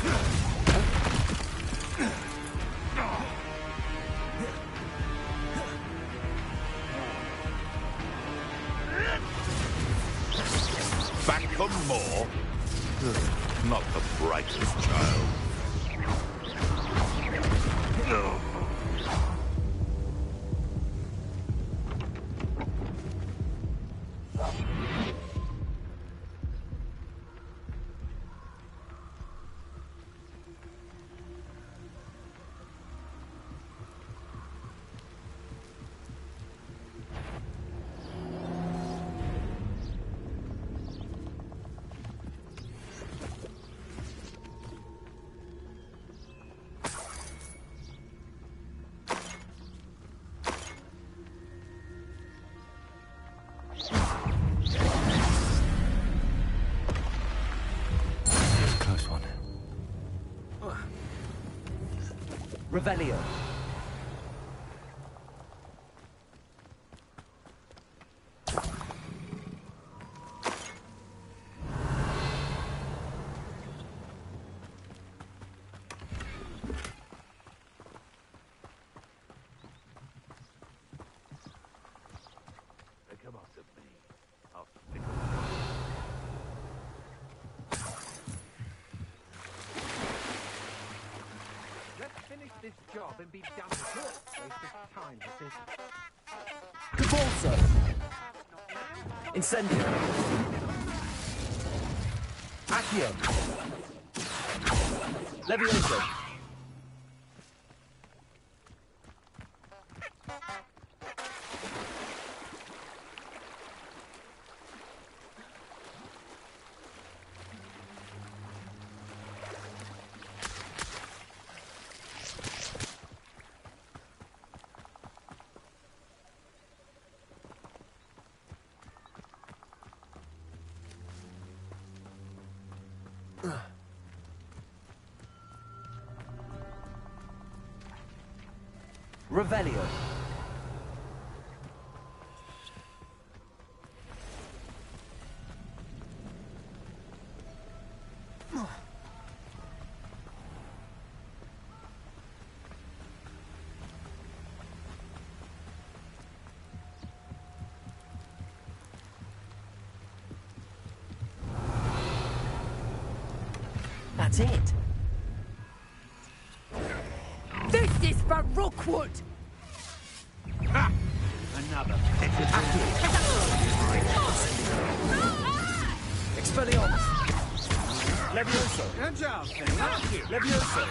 S2: Back on more? Not the brightest child. No.
S14: Revelio.
S2: Come up to me. I'll fix
S6: Let's finish this job and be done with it. Waste of time, this is.
S14: Cabalso. Incendio. Accio. Levioso. Revelio. That's it.
S13: This is for Rookwood!
S2: Ha! Another
S14: Expelliarmus. Levioso.
S2: Good job, thank you.
S14: Levioso.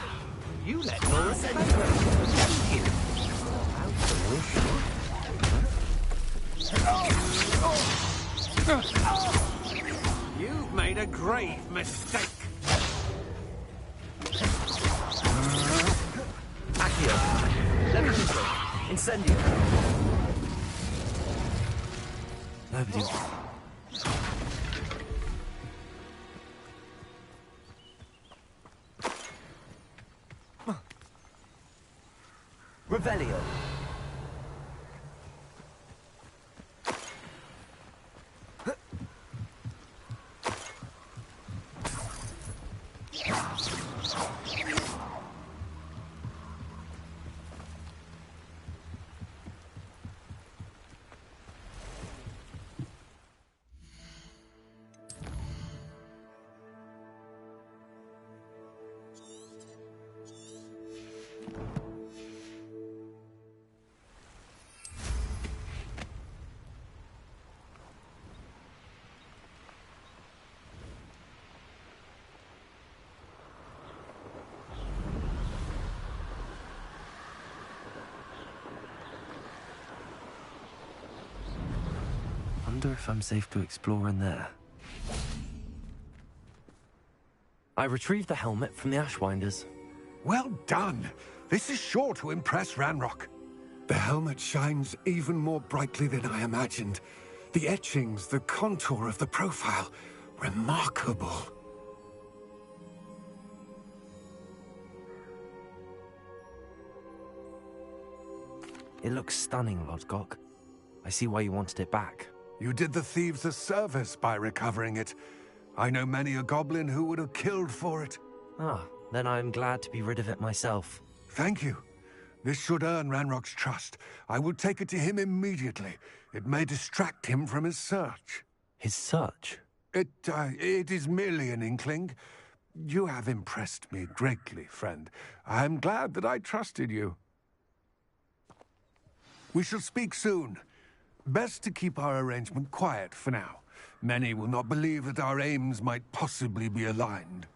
S2: You let Laura say You've made a grave mistake.
S14: Accio. Levioso. Incendio.
S1: Nobody.
S14: Revelio.
S1: Wonder if I'm safe to explore in there.
S14: I retrieved the helmet from the Ashwinders.
S12: Well done. This is sure to impress Ranrock. The helmet shines even more brightly than I imagined. The etchings, the contour of the profile, remarkable.
S1: It looks stunning, Lodgok. I see why you wanted it back.
S12: You did the thieves a service by recovering it. I know many a goblin who would have killed for it.
S1: Ah, then I'm glad to be rid of it myself.
S12: Thank you. This should earn Ranrock's trust. I will take it to him immediately. It may distract him from his search.
S1: His search?
S12: It is merely an inkling. You have impressed me greatly, friend. I am glad that I trusted you. We shall speak soon. Best to keep our arrangement quiet for now. Many will not believe that our aims might possibly be aligned.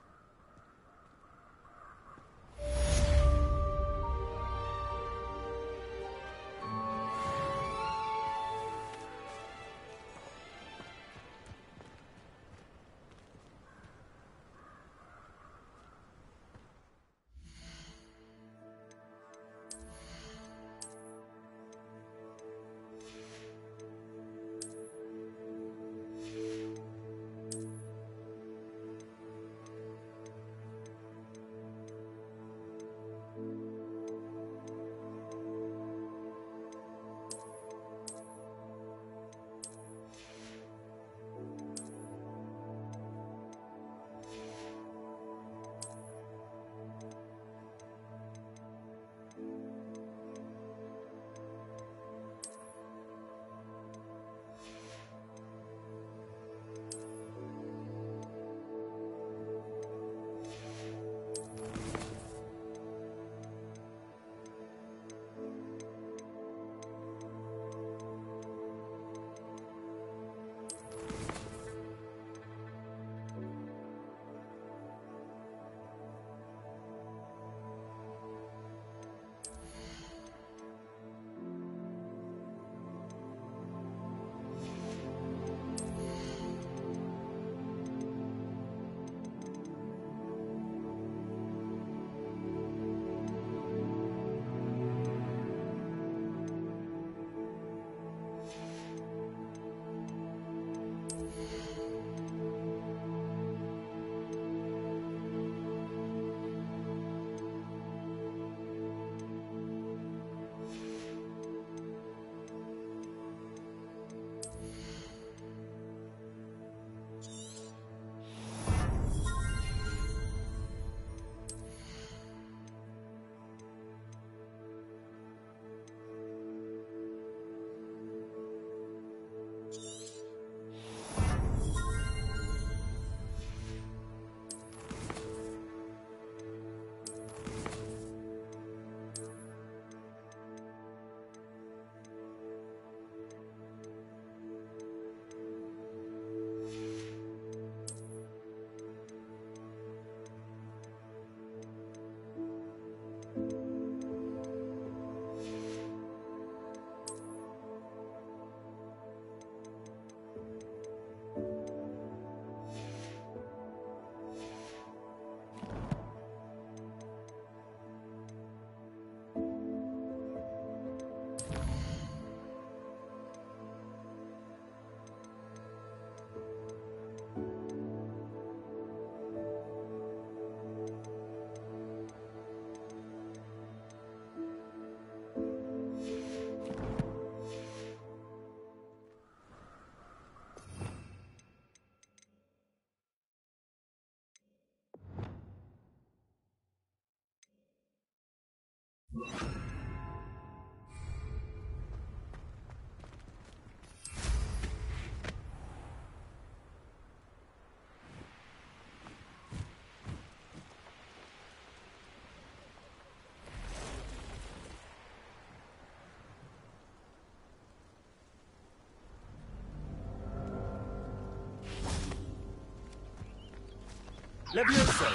S14: Levioso!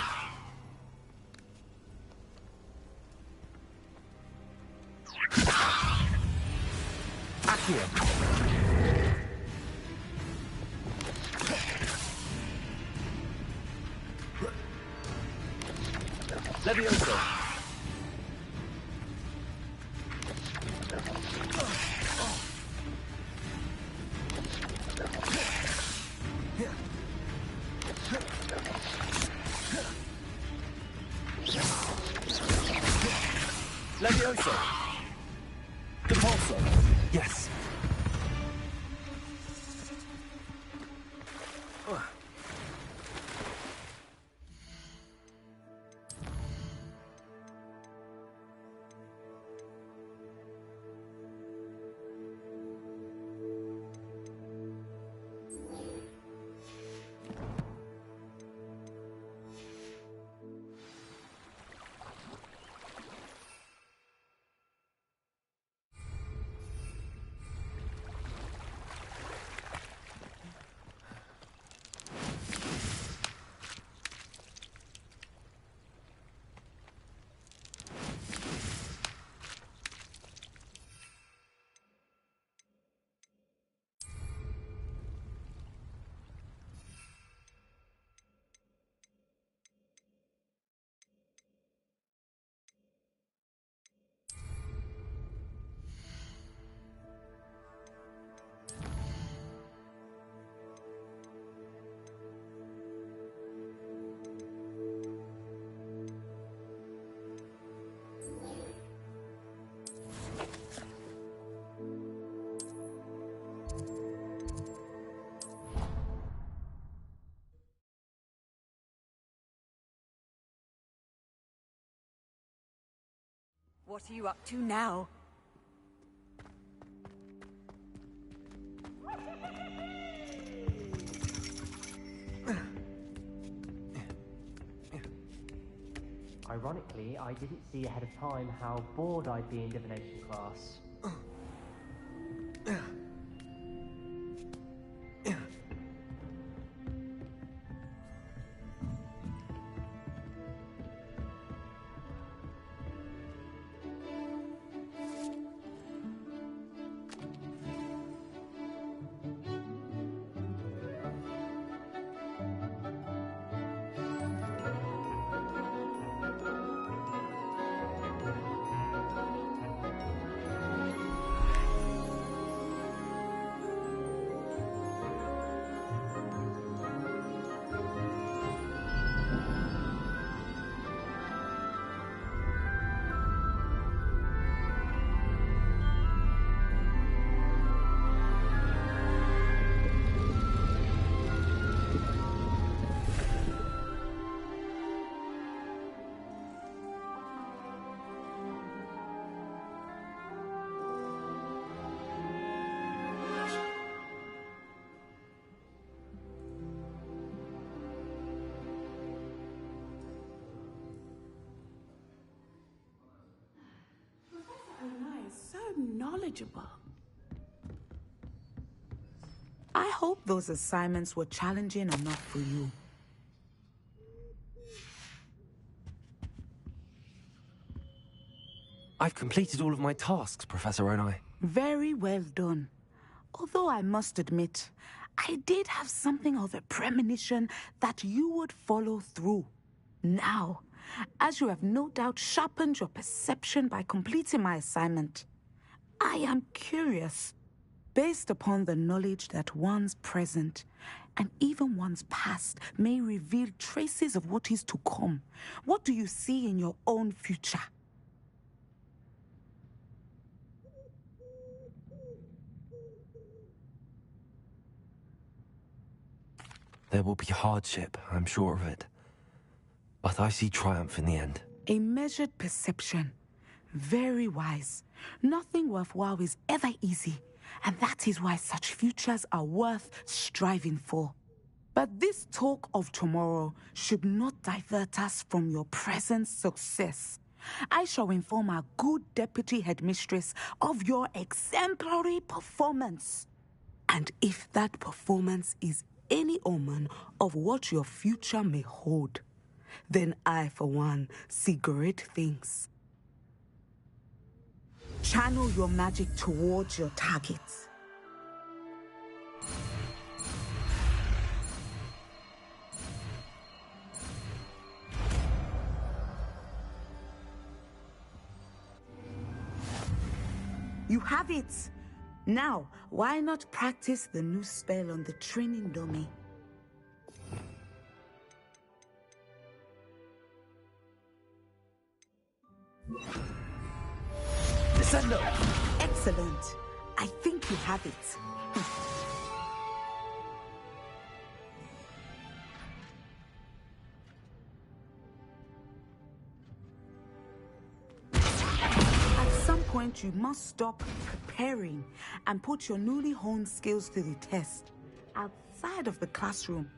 S14: Accio! Levioso! Levioso! Compulso! Yes!
S3: What are you up to now?
S15: Ironically, I didn't see ahead of time how bored I'd be in divination class.
S16: Knowledgeable. I hope those assignments were challenging enough for you.
S14: I've completed all of my tasks, Professor Onai.
S16: Very well done. Although I must admit, I did have something of a premonition that you would follow through. Now, as you have no doubt sharpened your perception by completing my assignment, I am curious, based upon the knowledge that one's present and even one's past may reveal traces of what is to come. What do you see in your own future?
S14: There will be hardship, I'm sure of it. But I see triumph in the end.
S16: A measured perception. Very wise. Nothing worthwhile is ever easy, and that is why such futures are worth striving for. But this talk of tomorrow should not divert us from your present success. I shall inform our good deputy headmistress of your exemplary performance. And if that performance is any omen of what your future may hold, then I, for one, see great things. Channel your magic towards your targets. You have it! Now, why not practice the new spell on the training dummy?
S13: Descendo!
S16: Excellent. I think you have it. At some point, you must stop preparing and put your newly honed skills to the test outside of the classroom.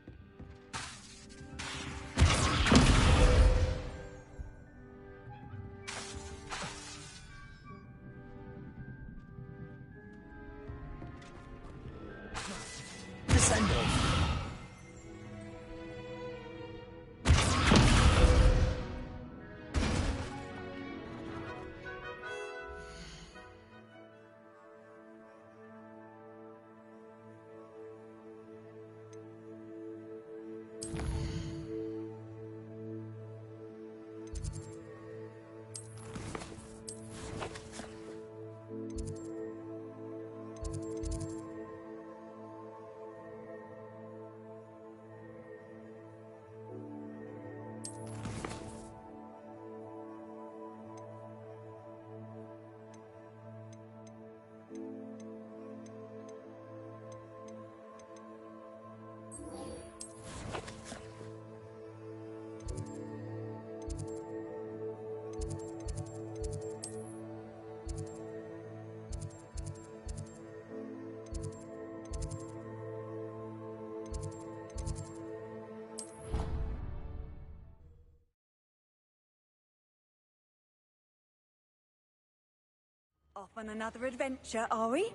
S3: Off on another adventure, are we?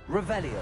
S14: Revelio.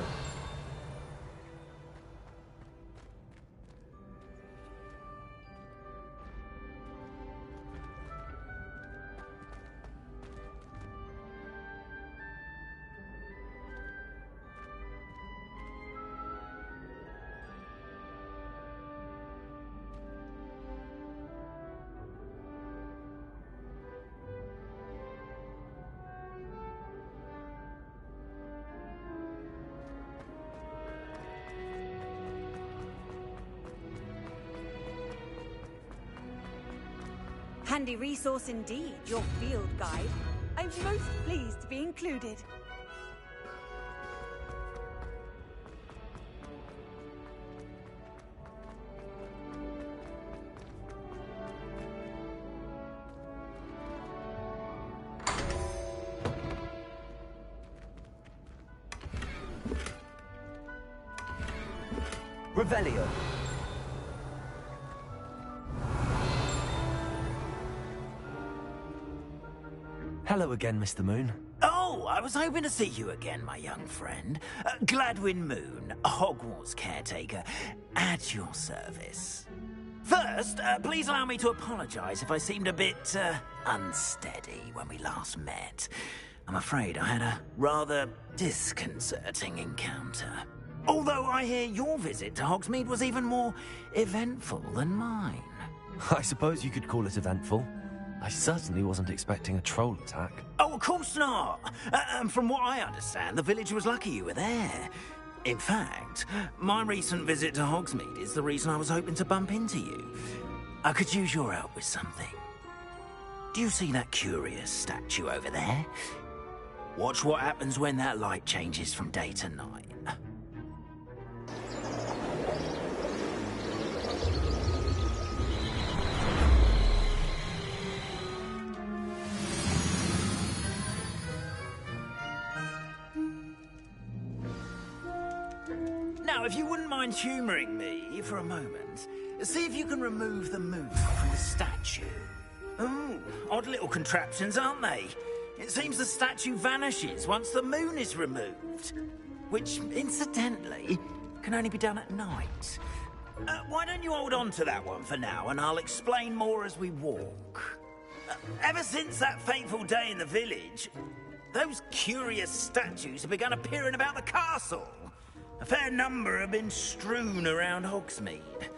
S3: Handy resource indeed, your field guide. I'm most pleased to be included.
S14: Revelio. Hello again, Mr. Moon.
S13: Oh, I was hoping to see you again, my young friend. Gladwin Moon, Hogwarts caretaker, at your service. First, please allow me to apologize if I seemed a bit, unsteady when we last met. I'm afraid I had a rather disconcerting encounter. Although I hear your visit to Hogsmeade was even more eventful than mine.
S1: I suppose you could call it eventful. I certainly wasn't expecting a troll attack.
S13: Oh, of course not. And from what I understand, the village was lucky you were there. In fact, my recent visit to Hogsmeade is the reason I was hoping to bump into you. I could use your help with something. Do you see that curious statue over there? Watch what happens when that light changes from day to night. Now, if you wouldn't mind humouring me for a moment, see if you can remove the moon from the statue. Oh, odd little contraptions, aren't they? It seems the statue vanishes once the moon is removed. Which, incidentally, can only be done at night. Why don't you hold on to that one for now, and I'll explain more as we walk. Ever since that fateful day in the village, those curious statues have begun appearing about the castle. A fair number have been strewn around Hogsmeade.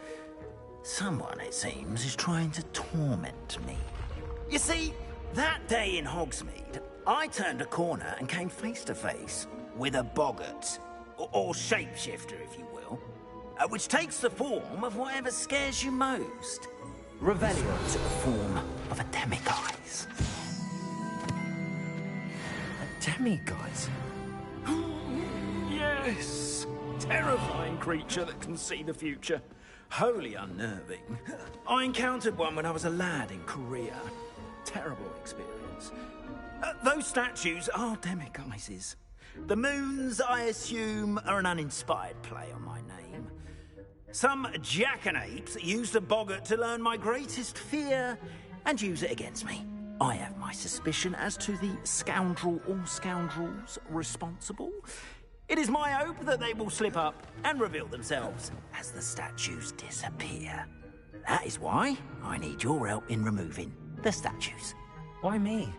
S13: Someone, it seems, is trying to torment me. You see, that day in Hogsmeade, I turned a corner and came face to face with a boggart, or shapeshifter, if you will, which takes the form of whatever scares you most. Revelio took the form of a demiguise.
S1: A demiguise?
S13: Yes! Terrifying creature that can see the future. Wholly unnerving. I encountered one when I was a lad in Korea. Terrible experience. Those statues are demiguises. The moons, I assume, are an uninspired play on my name. Some jackanapes used a boggart to learn my greatest fear and use it against me. I have my suspicion as to the scoundrel or scoundrels responsible. It is my hope that they will slip up and reveal themselves as the statues disappear. That is why I need your help in removing the statues.
S1: Why me?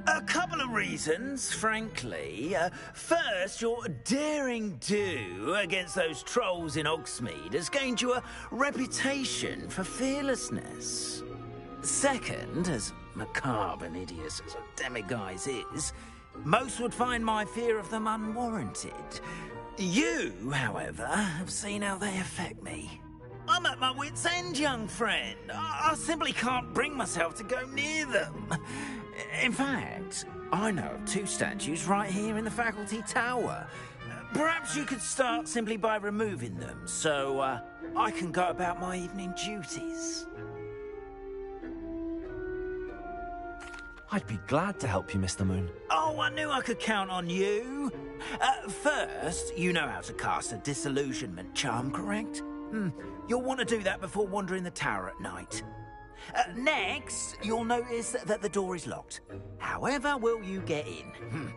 S13: A couple of reasons, frankly. First, your daring do against those trolls in Hogsmeade has gained you a reputation for fearlessness. Second, as macabre and hideous as a demiguise is, most would find my fear of them unwarranted. You, however, have seen how they affect me. I'm at my wit's end, young friend. I simply can't bring myself to go near them. In fact, I know of two statues right here in the faculty tower. Perhaps you could start simply by removing them, so I can go about my evening duties.
S1: I'd be glad to help you, Mr. Moon.
S13: Oh, I knew I could count on you. First, you know how to cast a disillusionment charm, correct? You'll want to do that before wandering the tower at night. Next, you'll notice that the door is locked. However will you get in?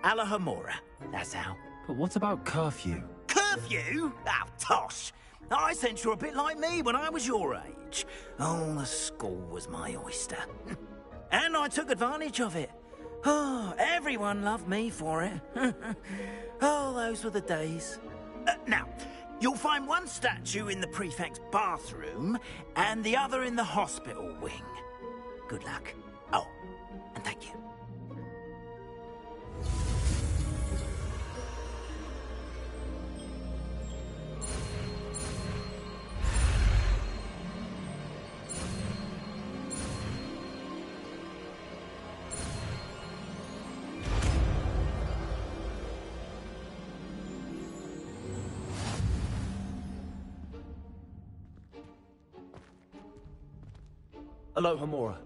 S13: Alahomora, that's how.
S1: But what about curfew?
S13: Curfew? Oh, tosh. I sense you're a bit like me when I was your age. Oh, the school was my oyster. And I took advantage of it. Oh, everyone loved me for it. Oh, those were the days. Now, you'll find one statue in the prefect's bathroom and the other in the hospital wing. Good luck. Oh, and thank you.
S1: Aloha Mora.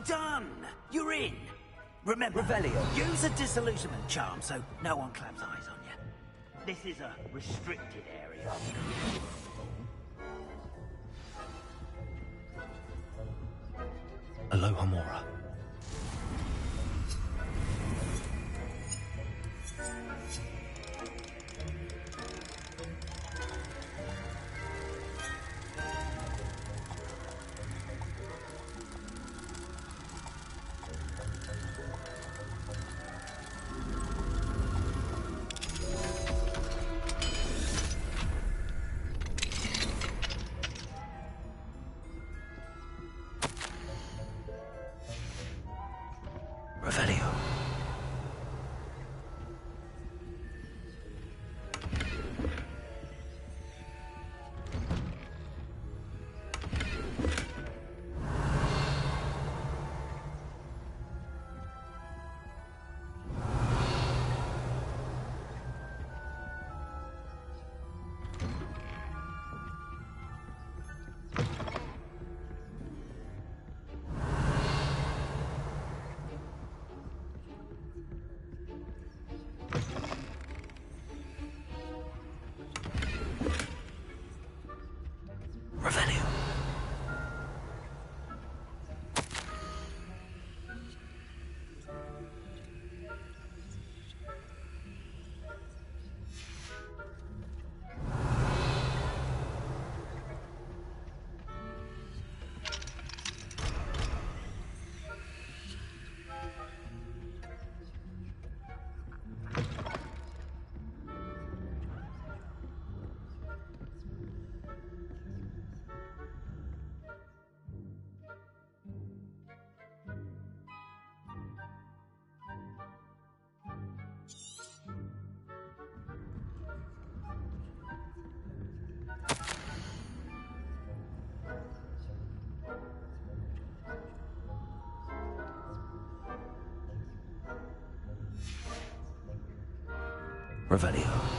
S13: Well done! You're in. Remember,
S11: Revelio.
S13: use a disillusionment charm so no one claps eyes on you. This is a restricted area.
S1: Aloha Mora. Revelio. Revelio. Revelio.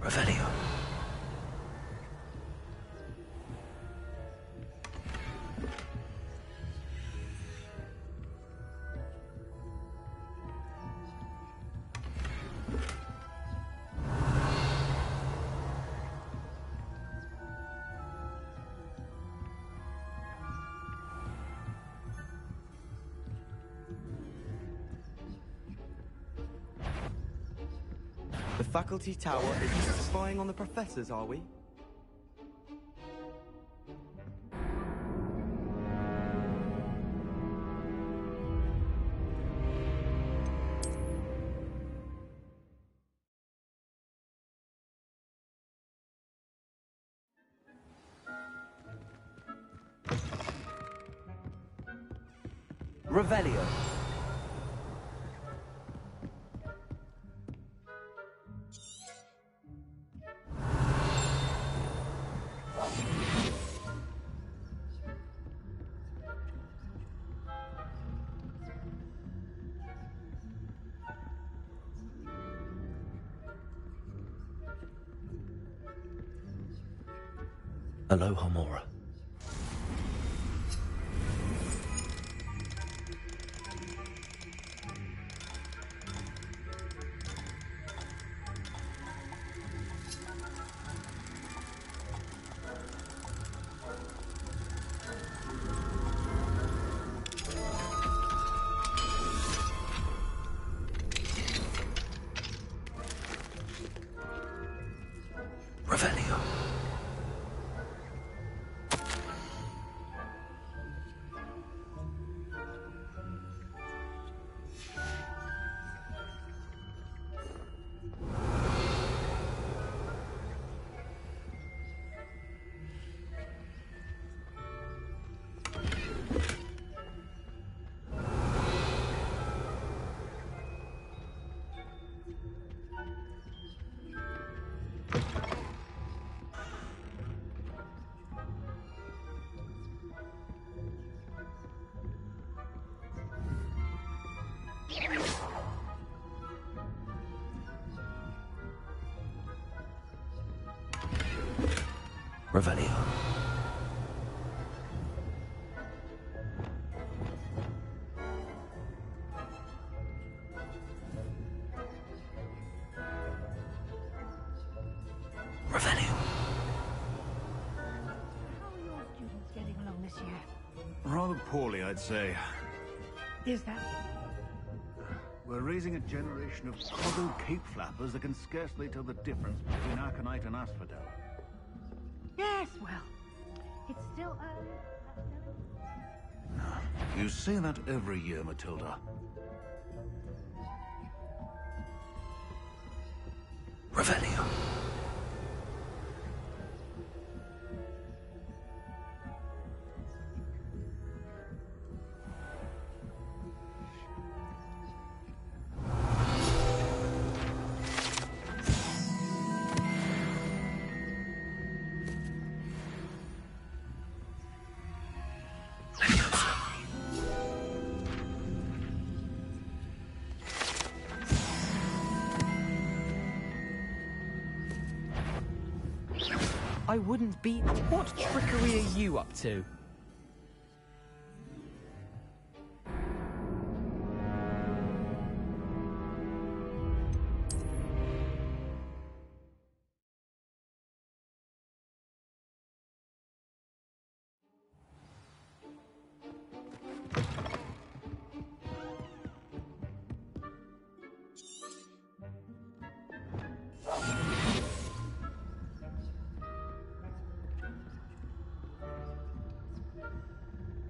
S1: Revelio.
S11: The faculty tower is spying on the professors, are we? Revelio.
S1: Aloha Mora. Revelio. Revelio. Revelio.
S10: How are your students getting along this year?
S2: Rather poorly, I'd say.
S10: Is that...
S2: We're raising a generation of coddled cape flappers that can scarcely tell the difference between aconite and asphodel.
S10: Yes, well, it's still early.
S2: You say that every year, Matilda.
S1: Revelio.
S5: I wouldn't be... What trickery are you up to?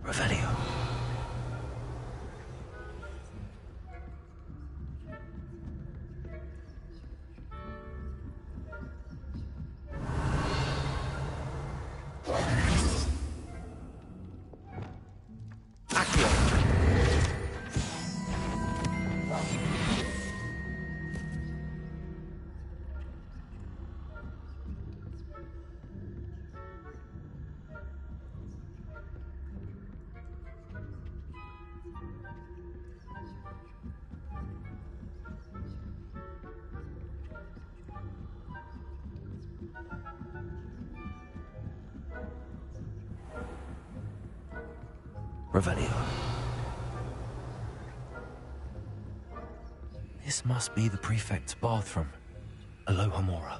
S1: Revelio. Revelio. This must be the prefect's bathroom. Aloha Mora.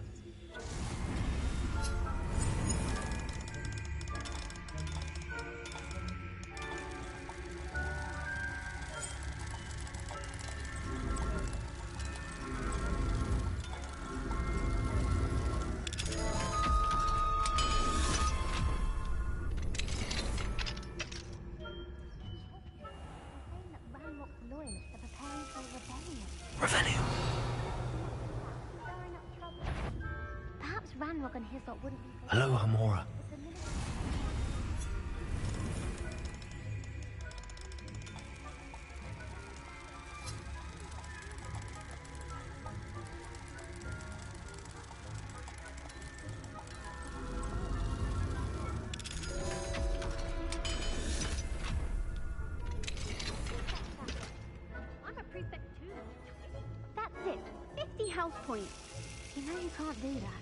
S1: Revelio.
S8: Perhaps Ranrock and his lot wouldn't be...
S1: Aloha Mora.
S8: I'm a prefect too. That's it. 50 health points. You know you can't do that.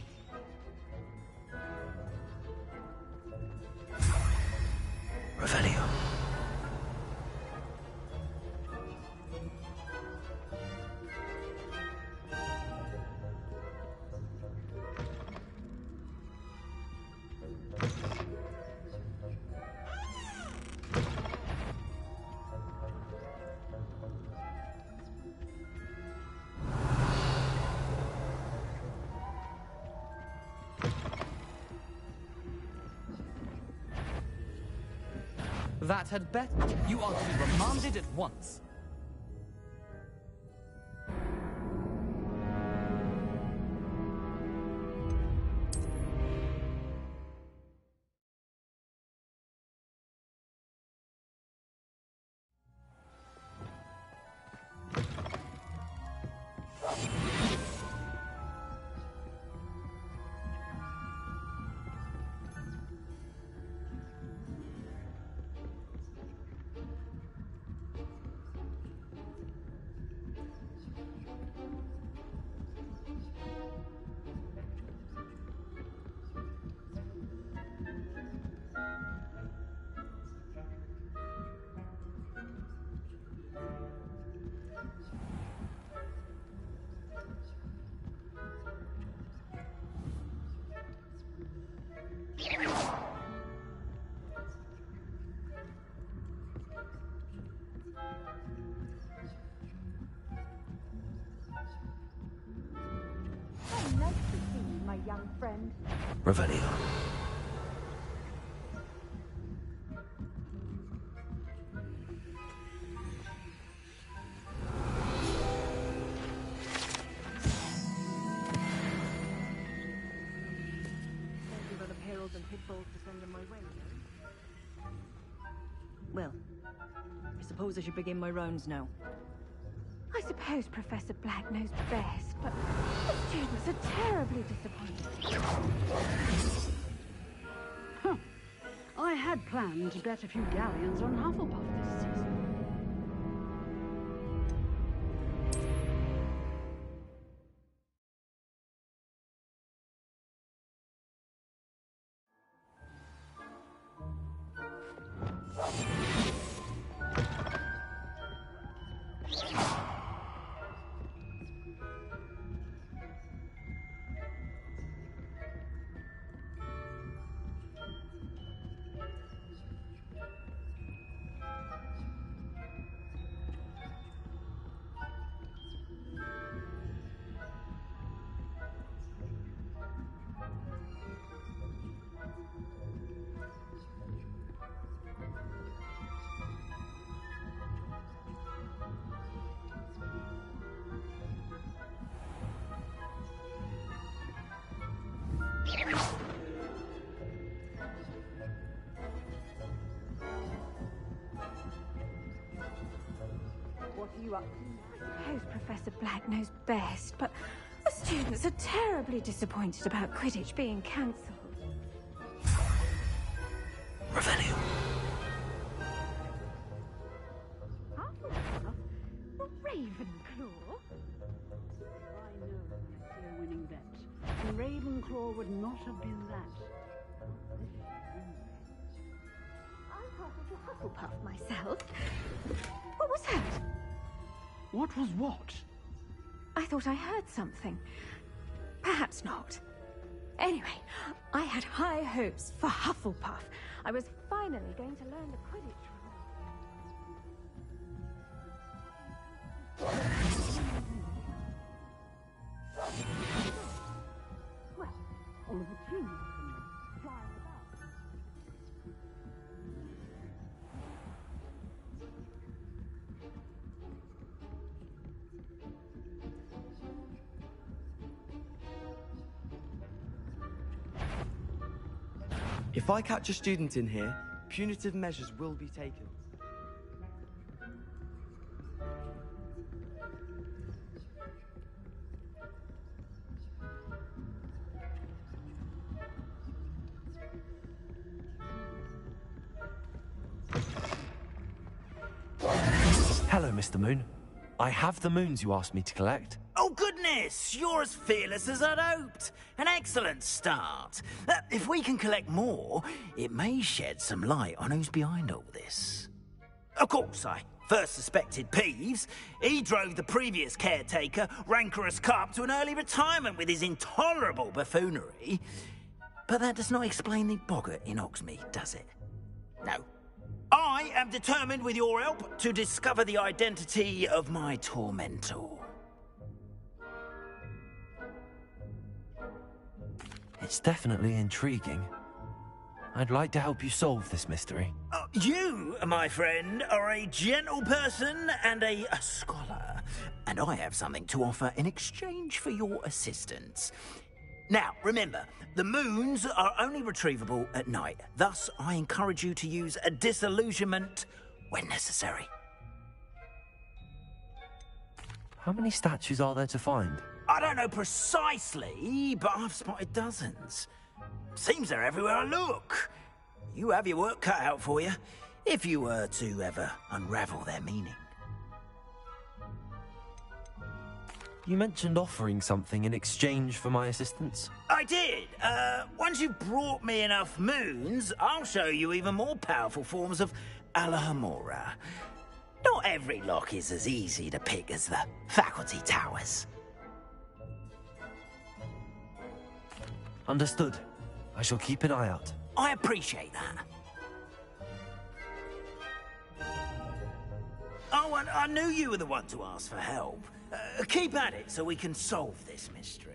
S17: That had better. You are to be remanded at once.
S8: Nice to see you, my young friend.
S1: Revelio.
S18: Thank you for the perils and pitfalls to send in my way, no? Well, I suppose I should begin my rounds now.
S10: I suppose Professor Black knows best, but the students are terribly disappointed.
S19: Huh. I had planned to bet a few galleons on Hufflepuff this season.
S10: What are you up to? I suppose Professor Black knows best, but the students are terribly disappointed about Quidditch being cancelled.
S1: Revelio.
S19: Ravenclaw? I know when I see a winning bet. And Ravenclaw would not have been that.
S10: I'm part of the Hufflepuff myself. What was that?
S19: What was what?
S10: I thought I heard something. Perhaps not. Anyway, I had high hopes for Hufflepuff. I was finally going to learn the Quidditch
S19: Well, all of the trees can fly about.
S11: If I catch a student in here, punitive measures will be taken.
S1: Hello, Mr. Moon. I have the moons you asked me to collect.
S13: Oh, goodness! You're as fearless as I'd hoped. An excellent start. If we can collect more, it may shed some light on who's behind all this. Of course, I first suspected Peeves. He drove the previous caretaker, Rancorous Carp, to an early retirement with his intolerable buffoonery. But that does not explain the boggart in Hogsmeade, does it? No. I am determined, with your help, to discover the identity of my tormentor.
S1: It's definitely intriguing. I'd like to help you solve this mystery.
S13: You, my friend, are a gentle person and a scholar, and I have something to offer in exchange for your assistance. Now, remember, the moons are only retrievable at night. Thus, I encourage you to use a disillusionment when necessary.
S1: How many statues are there to find?
S13: I don't know precisely, but I've spotted dozens. Seems they're everywhere I look. You have your work cut out for you, if you were to ever unravel their meaning.
S1: You mentioned offering something in exchange for my assistance.
S13: I did. Once you've brought me enough moons, I'll show you even more powerful forms of Alohomora. Not every lock is as easy to pick as the faculty towers.
S1: Understood. I shall keep an eye out.
S13: I appreciate that. Oh, and I knew you were the one to ask for help. Keep at it so we can solve this mystery.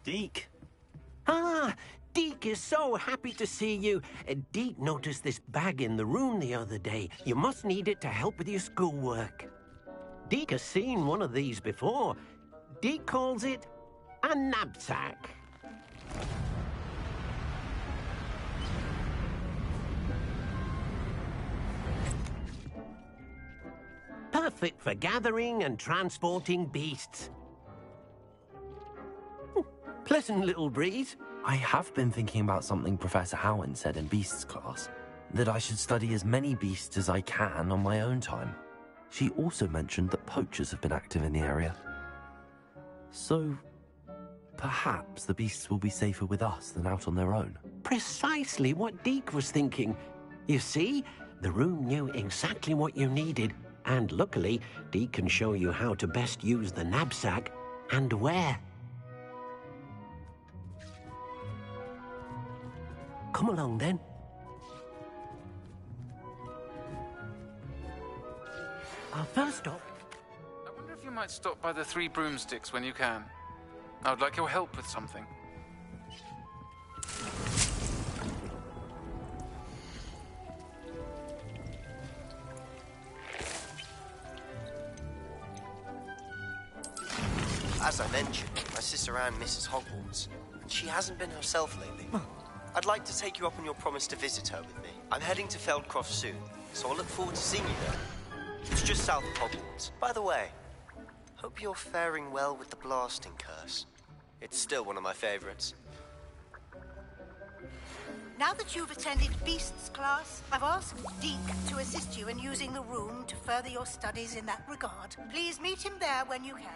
S1: Deke.
S20: Ah, Deke is so happy to see you. Deke noticed this bag in the room the other day. You must need it to help with your schoolwork. Deke has seen one of these before. Deke calls it a knapsack. Perfect for gathering and transporting beasts. Pleasant little breeze.
S1: I have been thinking about something Professor Howin said in Beasts class, that I should study as many beasts as I can on my own time. She also mentioned that poachers have been active in the area. So, perhaps the beasts will be safer with us than out on their own.
S20: Precisely what Deke was thinking. You see, the room knew exactly what you needed, and luckily, Deke can show you how to best use the knapsack and where. Come along, then. Our first stop.
S9: I wonder if you might stop by the Three Broomsticks when you can. I would like your help with something.
S21: As I mentioned, my sister Anne misses Hogwarts, and she hasn't been herself lately. I'd like to take you up on your promise to visit her with me. I'm heading to Feldcroft soon, so I'll look forward to seeing you there. It's just south of Hogwarts. By the way, hope you're faring well with the blasting curse. It's still one of my favorites.
S22: Now that you've attended Beasts class, I've asked Deke to assist you in using the room to further your studies in that regard. Please meet him there when you can.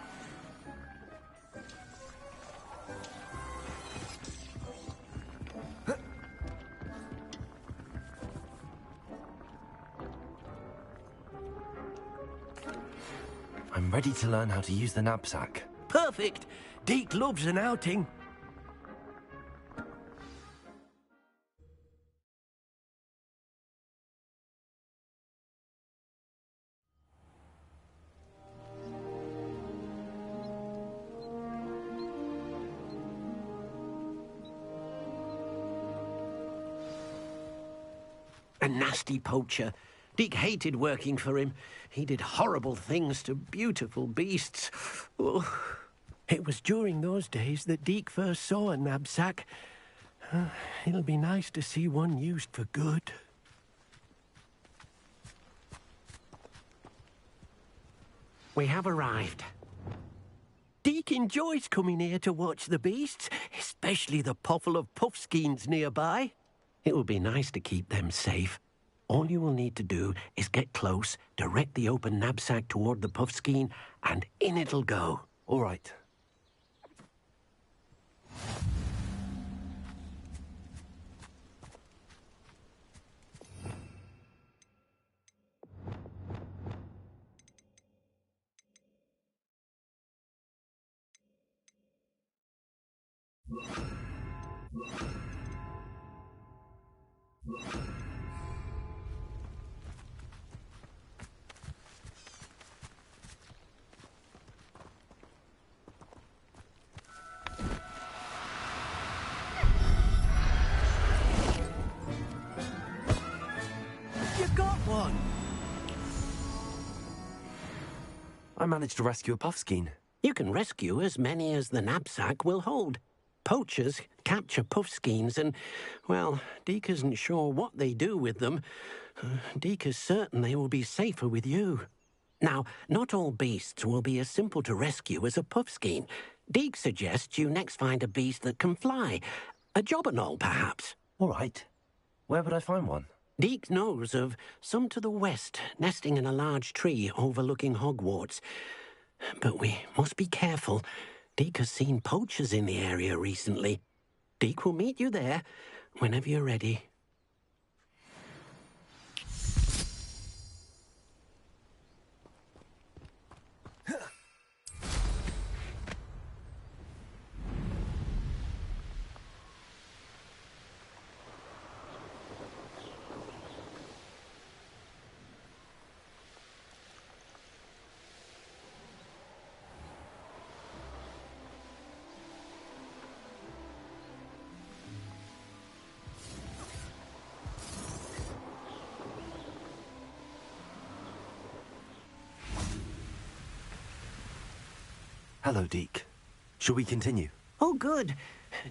S1: I'm ready to learn how to use the knapsack.
S20: Perfect. Deke loves an outing. A nasty poacher. Deke hated working for him. He did horrible things to beautiful beasts. Oh, it was during those days that Deke first saw a knapsack. It'll be nice to see one used for good. We have arrived. Deke enjoys coming here to watch the beasts, especially the potful of puffskeins nearby. It will be nice to keep them safe. All you will need to do is get close, direct the open knapsack toward the puffskein, and in it'll go.
S1: All right.
S20: You got one!
S1: I managed to rescue a puffskein.
S20: You can rescue as many as the knapsack will hold. Poachers capture puffskeins and, well, Deke isn't sure what they do with them. Deke is certain they will be safer with you. Now, not all beasts will be as simple to rescue as a puffskein. Deke suggests you next find a beast that can fly. A jobberknoll, perhaps.
S1: All right. Where would I find one?
S20: Deke knows of some to the west, nesting in a large tree overlooking Hogwarts. But we must be careful. Deke has seen poachers in the area recently. Deke will meet you there whenever you're ready.
S1: Hello, Deke. Shall we continue?
S20: Oh, good.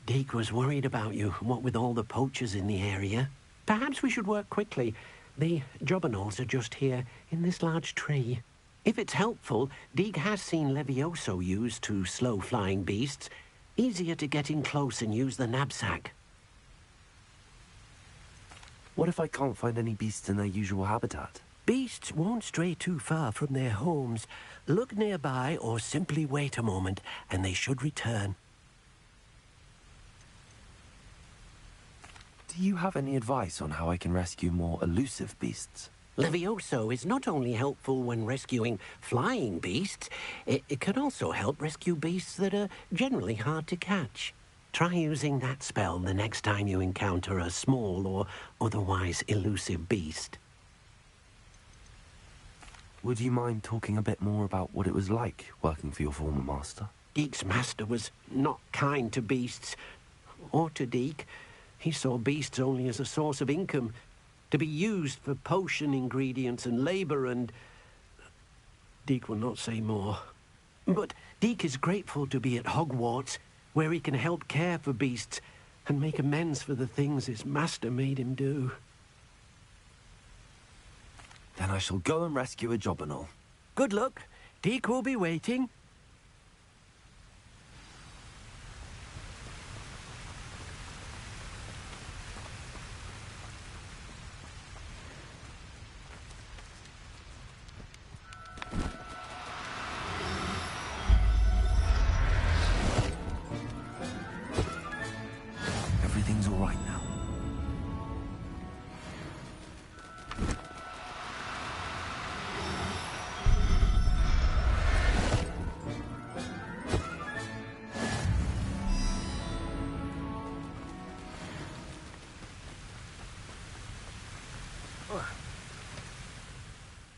S20: Deke was worried about you, what with all the poachers in the area. Perhaps we should work quickly. The jobberknolls are just here, in this large tree. If it's helpful, Deke has seen Levioso used to slow flying beasts. Easier to get in close and use the knapsack.
S1: What if I can't find any beasts in their usual habitat?
S20: Beasts won't stray too far from their homes. Look nearby or simply wait a moment, and they should return.
S1: Do you have any advice on how I can rescue more elusive beasts?
S20: Levioso is not only helpful when rescuing flying beasts, it can also help rescue beasts that are generally hard to catch. Try using that spell the next time you encounter a small or otherwise elusive beast.
S1: Would you mind talking a bit more about what it was like working for your former master?
S20: Deke's master was not kind to beasts, or to Deke. He saw beasts only as a source of income, to be used for potion ingredients and labour, and Deke will not say more. But Deke is grateful to be at Hogwarts, where he can help care for beasts and make amends for the things his master made him do.
S1: Then I shall go and rescue a jobberknoll.
S20: Good luck. Deke will be waiting.
S1: Everything's all right now.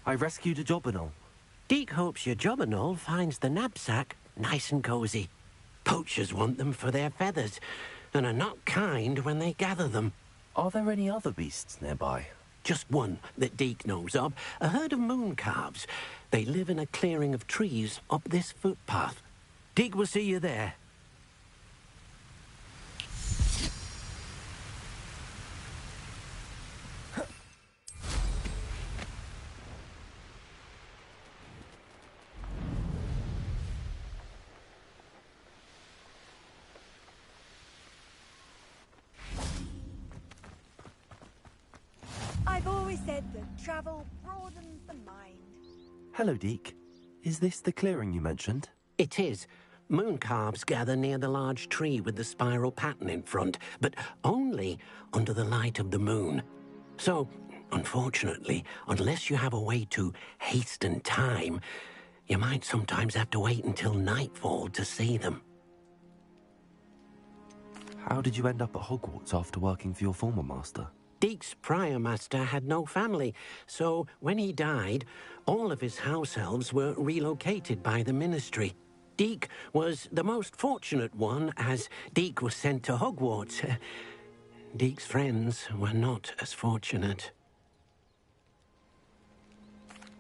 S1: I rescued a jobberknoll.
S20: Deke hopes your jobberknoll finds the knapsack nice and cozy. Poachers want them for their feathers, and are not kind when they gather them.
S1: Are there any other beasts nearby?
S20: Just one that Deke knows of, a herd of mooncalves. They live in a clearing of trees up this footpath. Deke will see you there.
S10: always said that travel broadens the mind.
S1: Hello, Deke. Is this the clearing you mentioned?
S20: It is. Moon calves gather near the large tree with the spiral pattern in front, but only under the light of the moon. So, unfortunately, unless you have a way to hasten time, you might sometimes have to wait until nightfall to see them.
S1: How did you end up at Hogwarts after working for your former master?
S20: Deke's prior master had no family, so when he died, all of his house elves were relocated by the ministry. Deke was the most fortunate one, as Deke was sent to Hogwarts. Deke's friends were not as fortunate.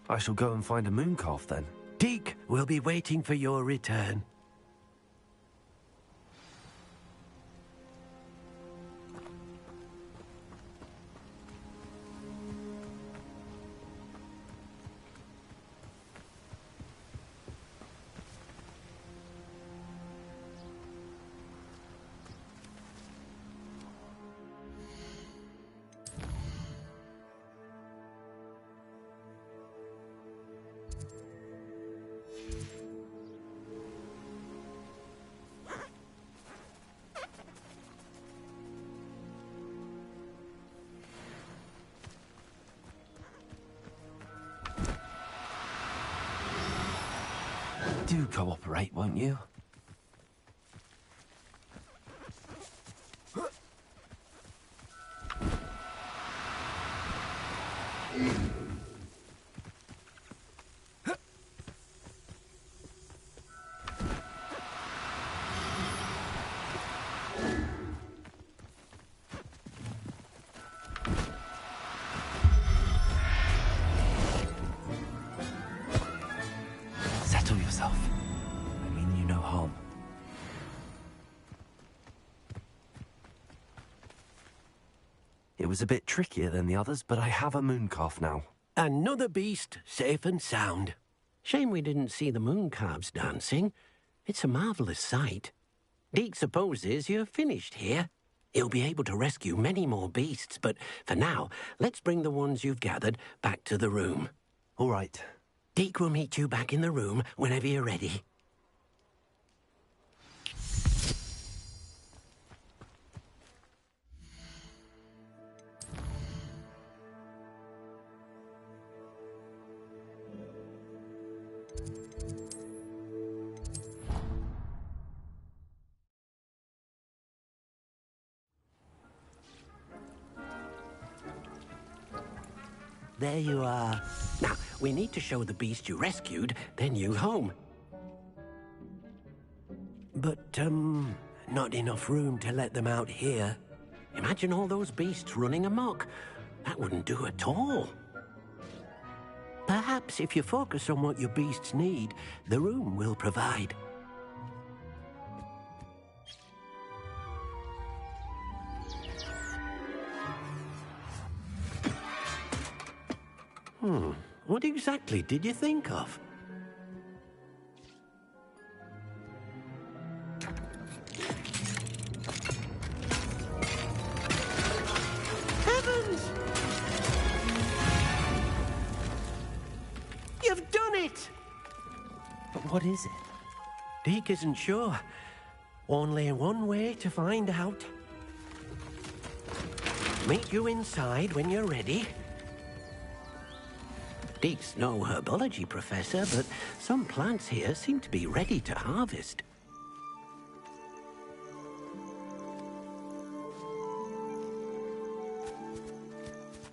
S1: I shall go and find a mooncalf then.
S20: Deke will be waiting for your return.
S1: Do cooperate, won't you? Settle yourself. I mean you no harm. It was a bit trickier than the others, but I have a mooncalf now.
S20: Another beast, safe and sound. Shame we didn't see the mooncalves dancing. It's a marvellous sight. Deke supposes you're finished here. He'll be able to rescue many more beasts, but for now, let's bring the ones you've gathered back to the room.
S1: All right.
S20: Deke will meet you back in the room whenever you're ready. There you are. Now, we need to show the beast you rescued their new home. But, not enough room to let them out here. Imagine all those beasts running amok. That wouldn't do at all. Perhaps if you focus on what your beasts need, the room will provide. What exactly did you think of? Heavens! You've done it!
S1: But what is it?
S20: Deke isn't sure. Only one way to find out. Meet you inside when you're ready. Deke's no herbology professor, but some plants here seem to be ready to harvest.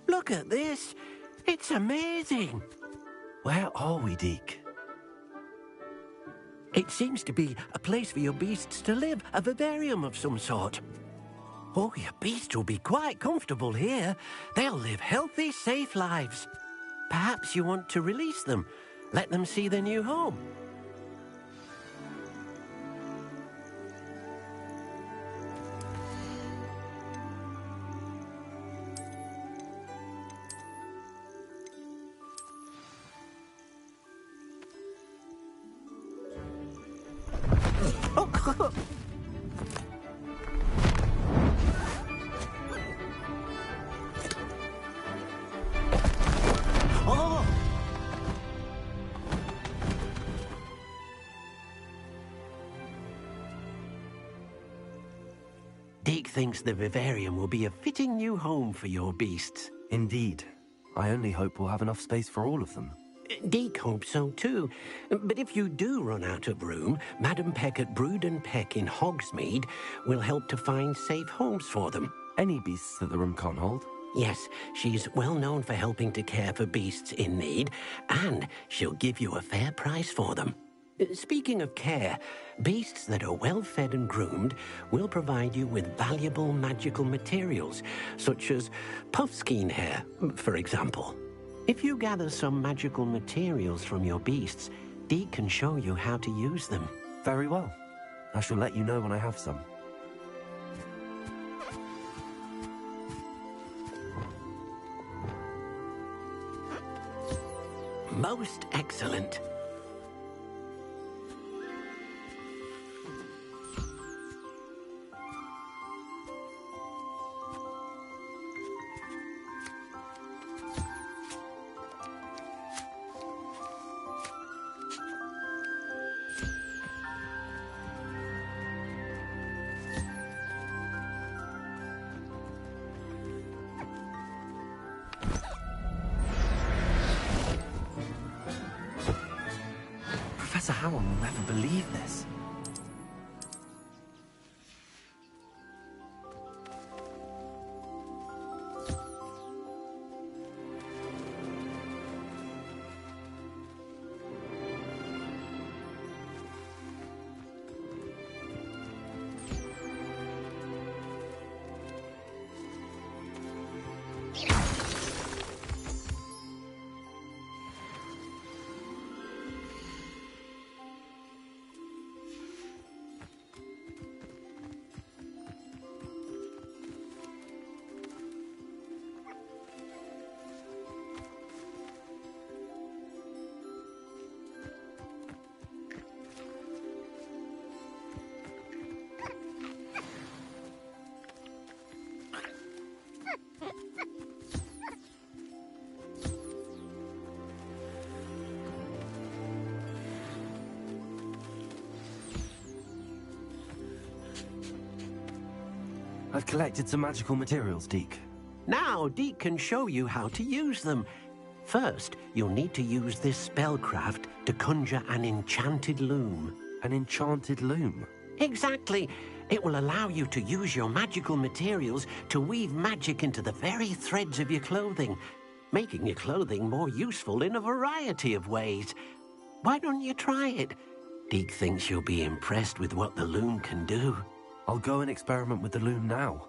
S20: Look at this! It's amazing!
S1: Where are we, Deke?
S20: It seems to be a place for your beasts to live, a vivarium of some sort. Oh, your beasts will be quite comfortable here. They'll live healthy, safe lives. Perhaps you want to release them, let them see their new home. thinks the vivarium will be a fitting new home for your beasts.
S1: Indeed. I only hope we'll have enough space for all of them.
S20: Deke hopes so too. But if you do run out of room, Madam Peck at Brood and Peck in Hogsmeade will help to find safe homes for them.
S1: Any beasts that the room can't hold?
S20: Yes, she's well known for helping to care for beasts in need, and she'll give you a fair price for them. Speaking of care, beasts that are well fed and groomed will provide you with valuable magical materials, such as puffskein hair, for example. If you gather some magical materials from your beasts, Deke can show you how to use them.
S1: Very well. I shall let you know when I have some.
S20: Most excellent.
S1: Professor Howell will never believe this. I've collected some magical materials, Deke.
S20: Now Deke can show you how to use them. First, you'll need to use this spellcraft to conjure an enchanted loom.
S1: An enchanted loom?
S20: Exactly. It will allow you to use your magical materials to weave magic into the very threads of your clothing, making your clothing more useful in a variety of ways. Why don't you try it? Deke thinks you'll be impressed with what the loom can do.
S1: I'll go and experiment with the loom now.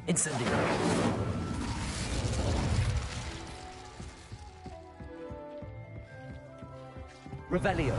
S1: Incendio. Revelio.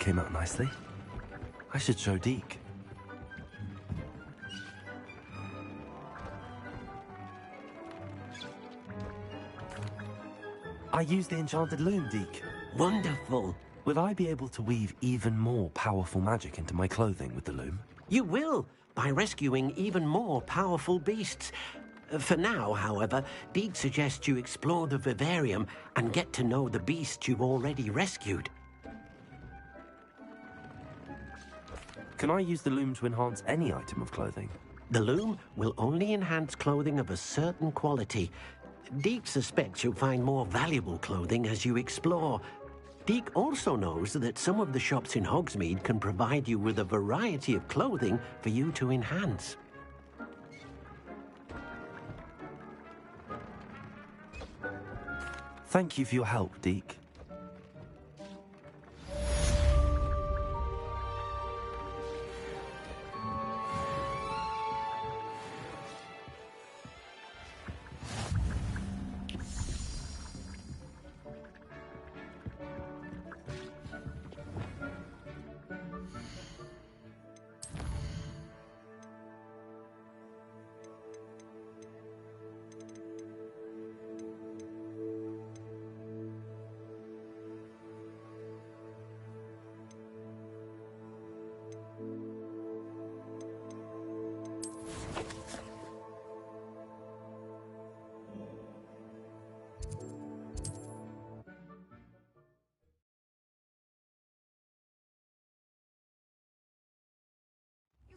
S1: came out nicely. I should show Deke. I used the enchanted loom, Deke.
S20: Wonderful.
S1: Will I be able to weave even more powerful magic into my clothing with the loom?
S20: You will, by rescuing even more powerful beasts. For now, however, Deke suggests you explore the vivarium and get to know the beasts you've already rescued.
S1: Can I use the loom to enhance any item of clothing?
S20: The loom will only enhance clothing of a certain quality. Deke suspects you'll find more valuable clothing as you explore. Deke also knows that some of the shops in Hogsmeade can provide you with a variety of clothing for you to enhance.
S1: Thank you for your help, Deke.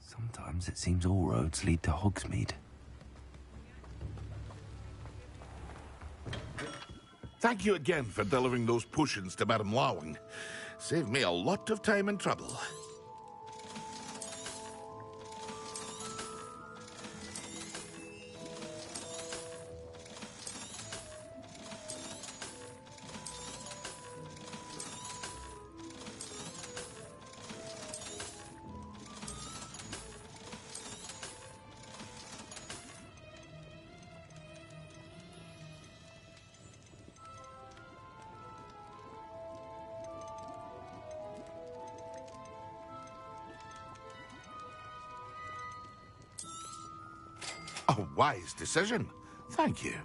S1: Sometimes it seems all roads lead to Hogsmeade.
S4: Thank you again for delivering those potions to Madame Lawing. Saved me a lot of time and trouble. A wise decision. Thank you.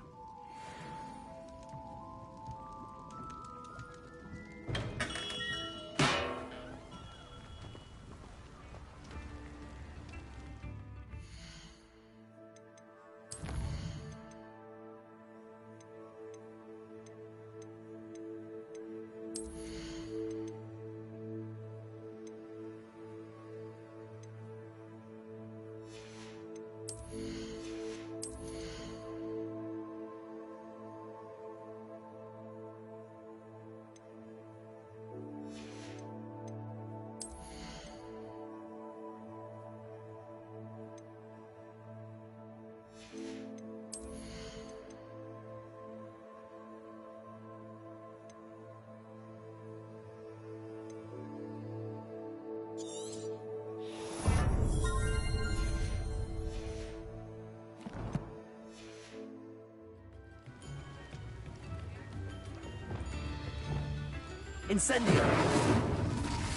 S1: Incendio!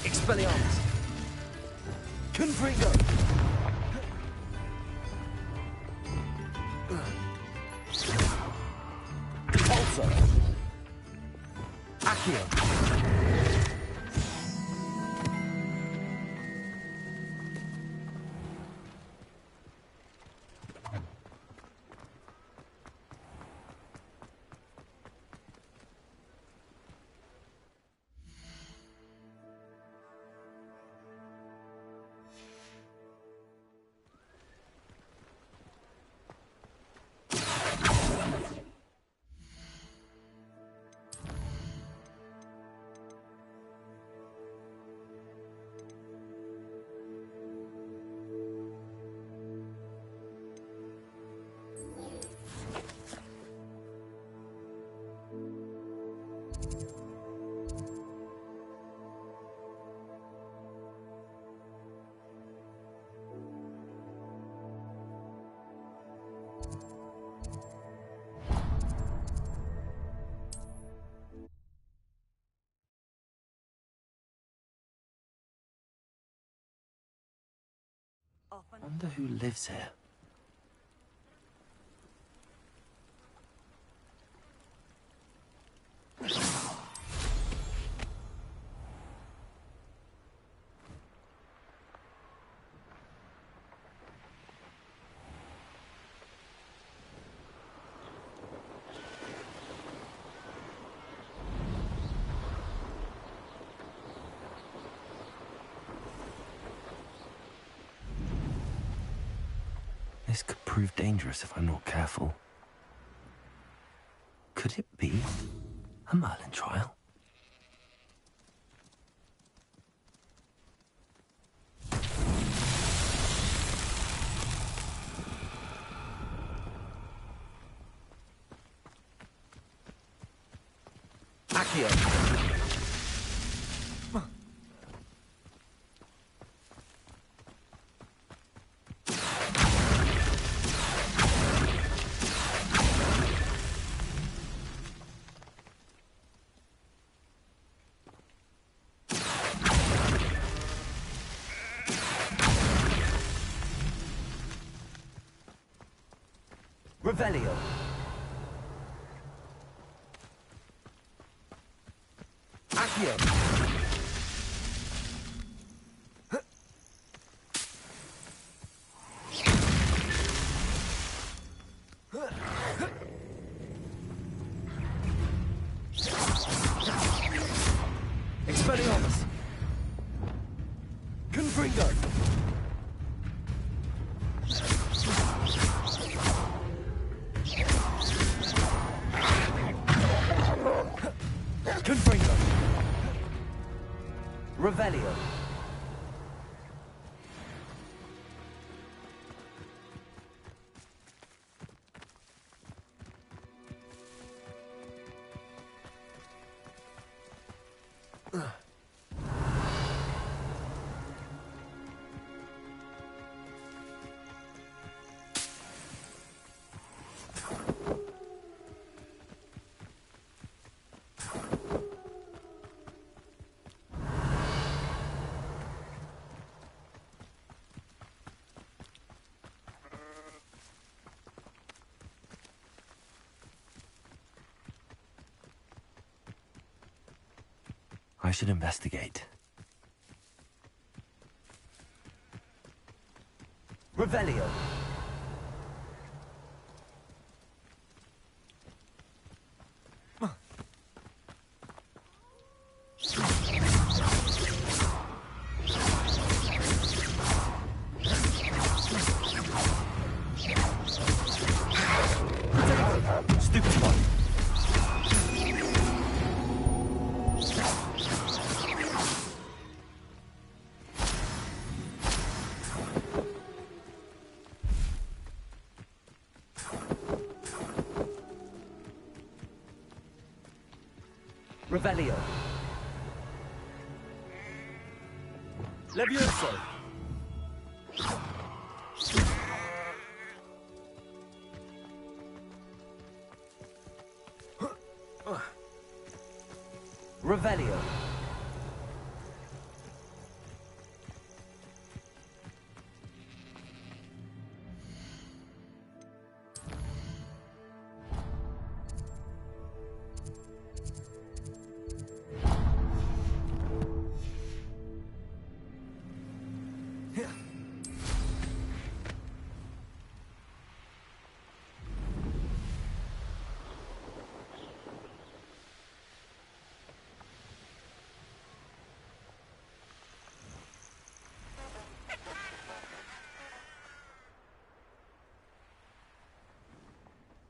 S1: Expelliarmus! Confringo! Repulsor! Accio!
S3: often.
S1: Wonder who lives here. This could prove dangerous if I'm not careful. Could it be a Merlin trial?
S20: Accio. Revelio. Accio. Expelliarmus. Confringo. Confringo. Revelio.
S1: I should investigate.
S20: Revelio. Stupid one. Revelio. Levioso. Revelio.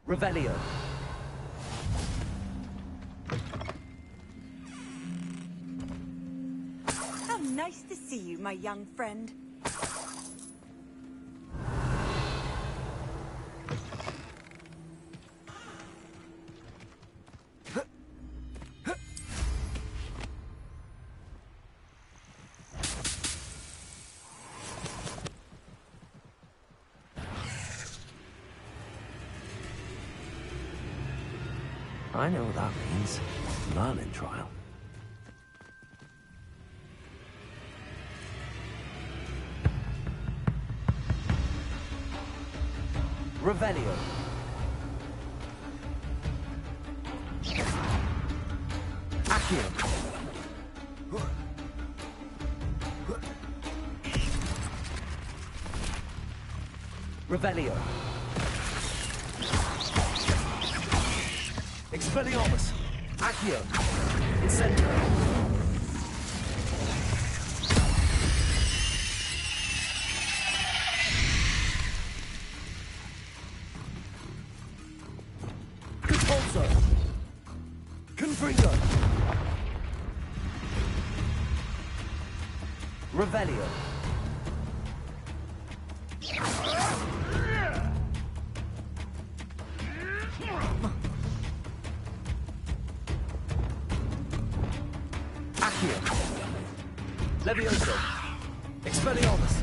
S20: Revelio.
S3: How nice to see you, my young friend.
S1: I know what that means. Merlin trial.
S20: Revelio. Accio. Revelio. Expelliarmus. Accio. Incendio. Conpulso. Confringo. Revelio. Accio. Levioso. Expelliarmus.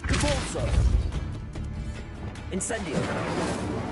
S20: Conpulso. Incendio.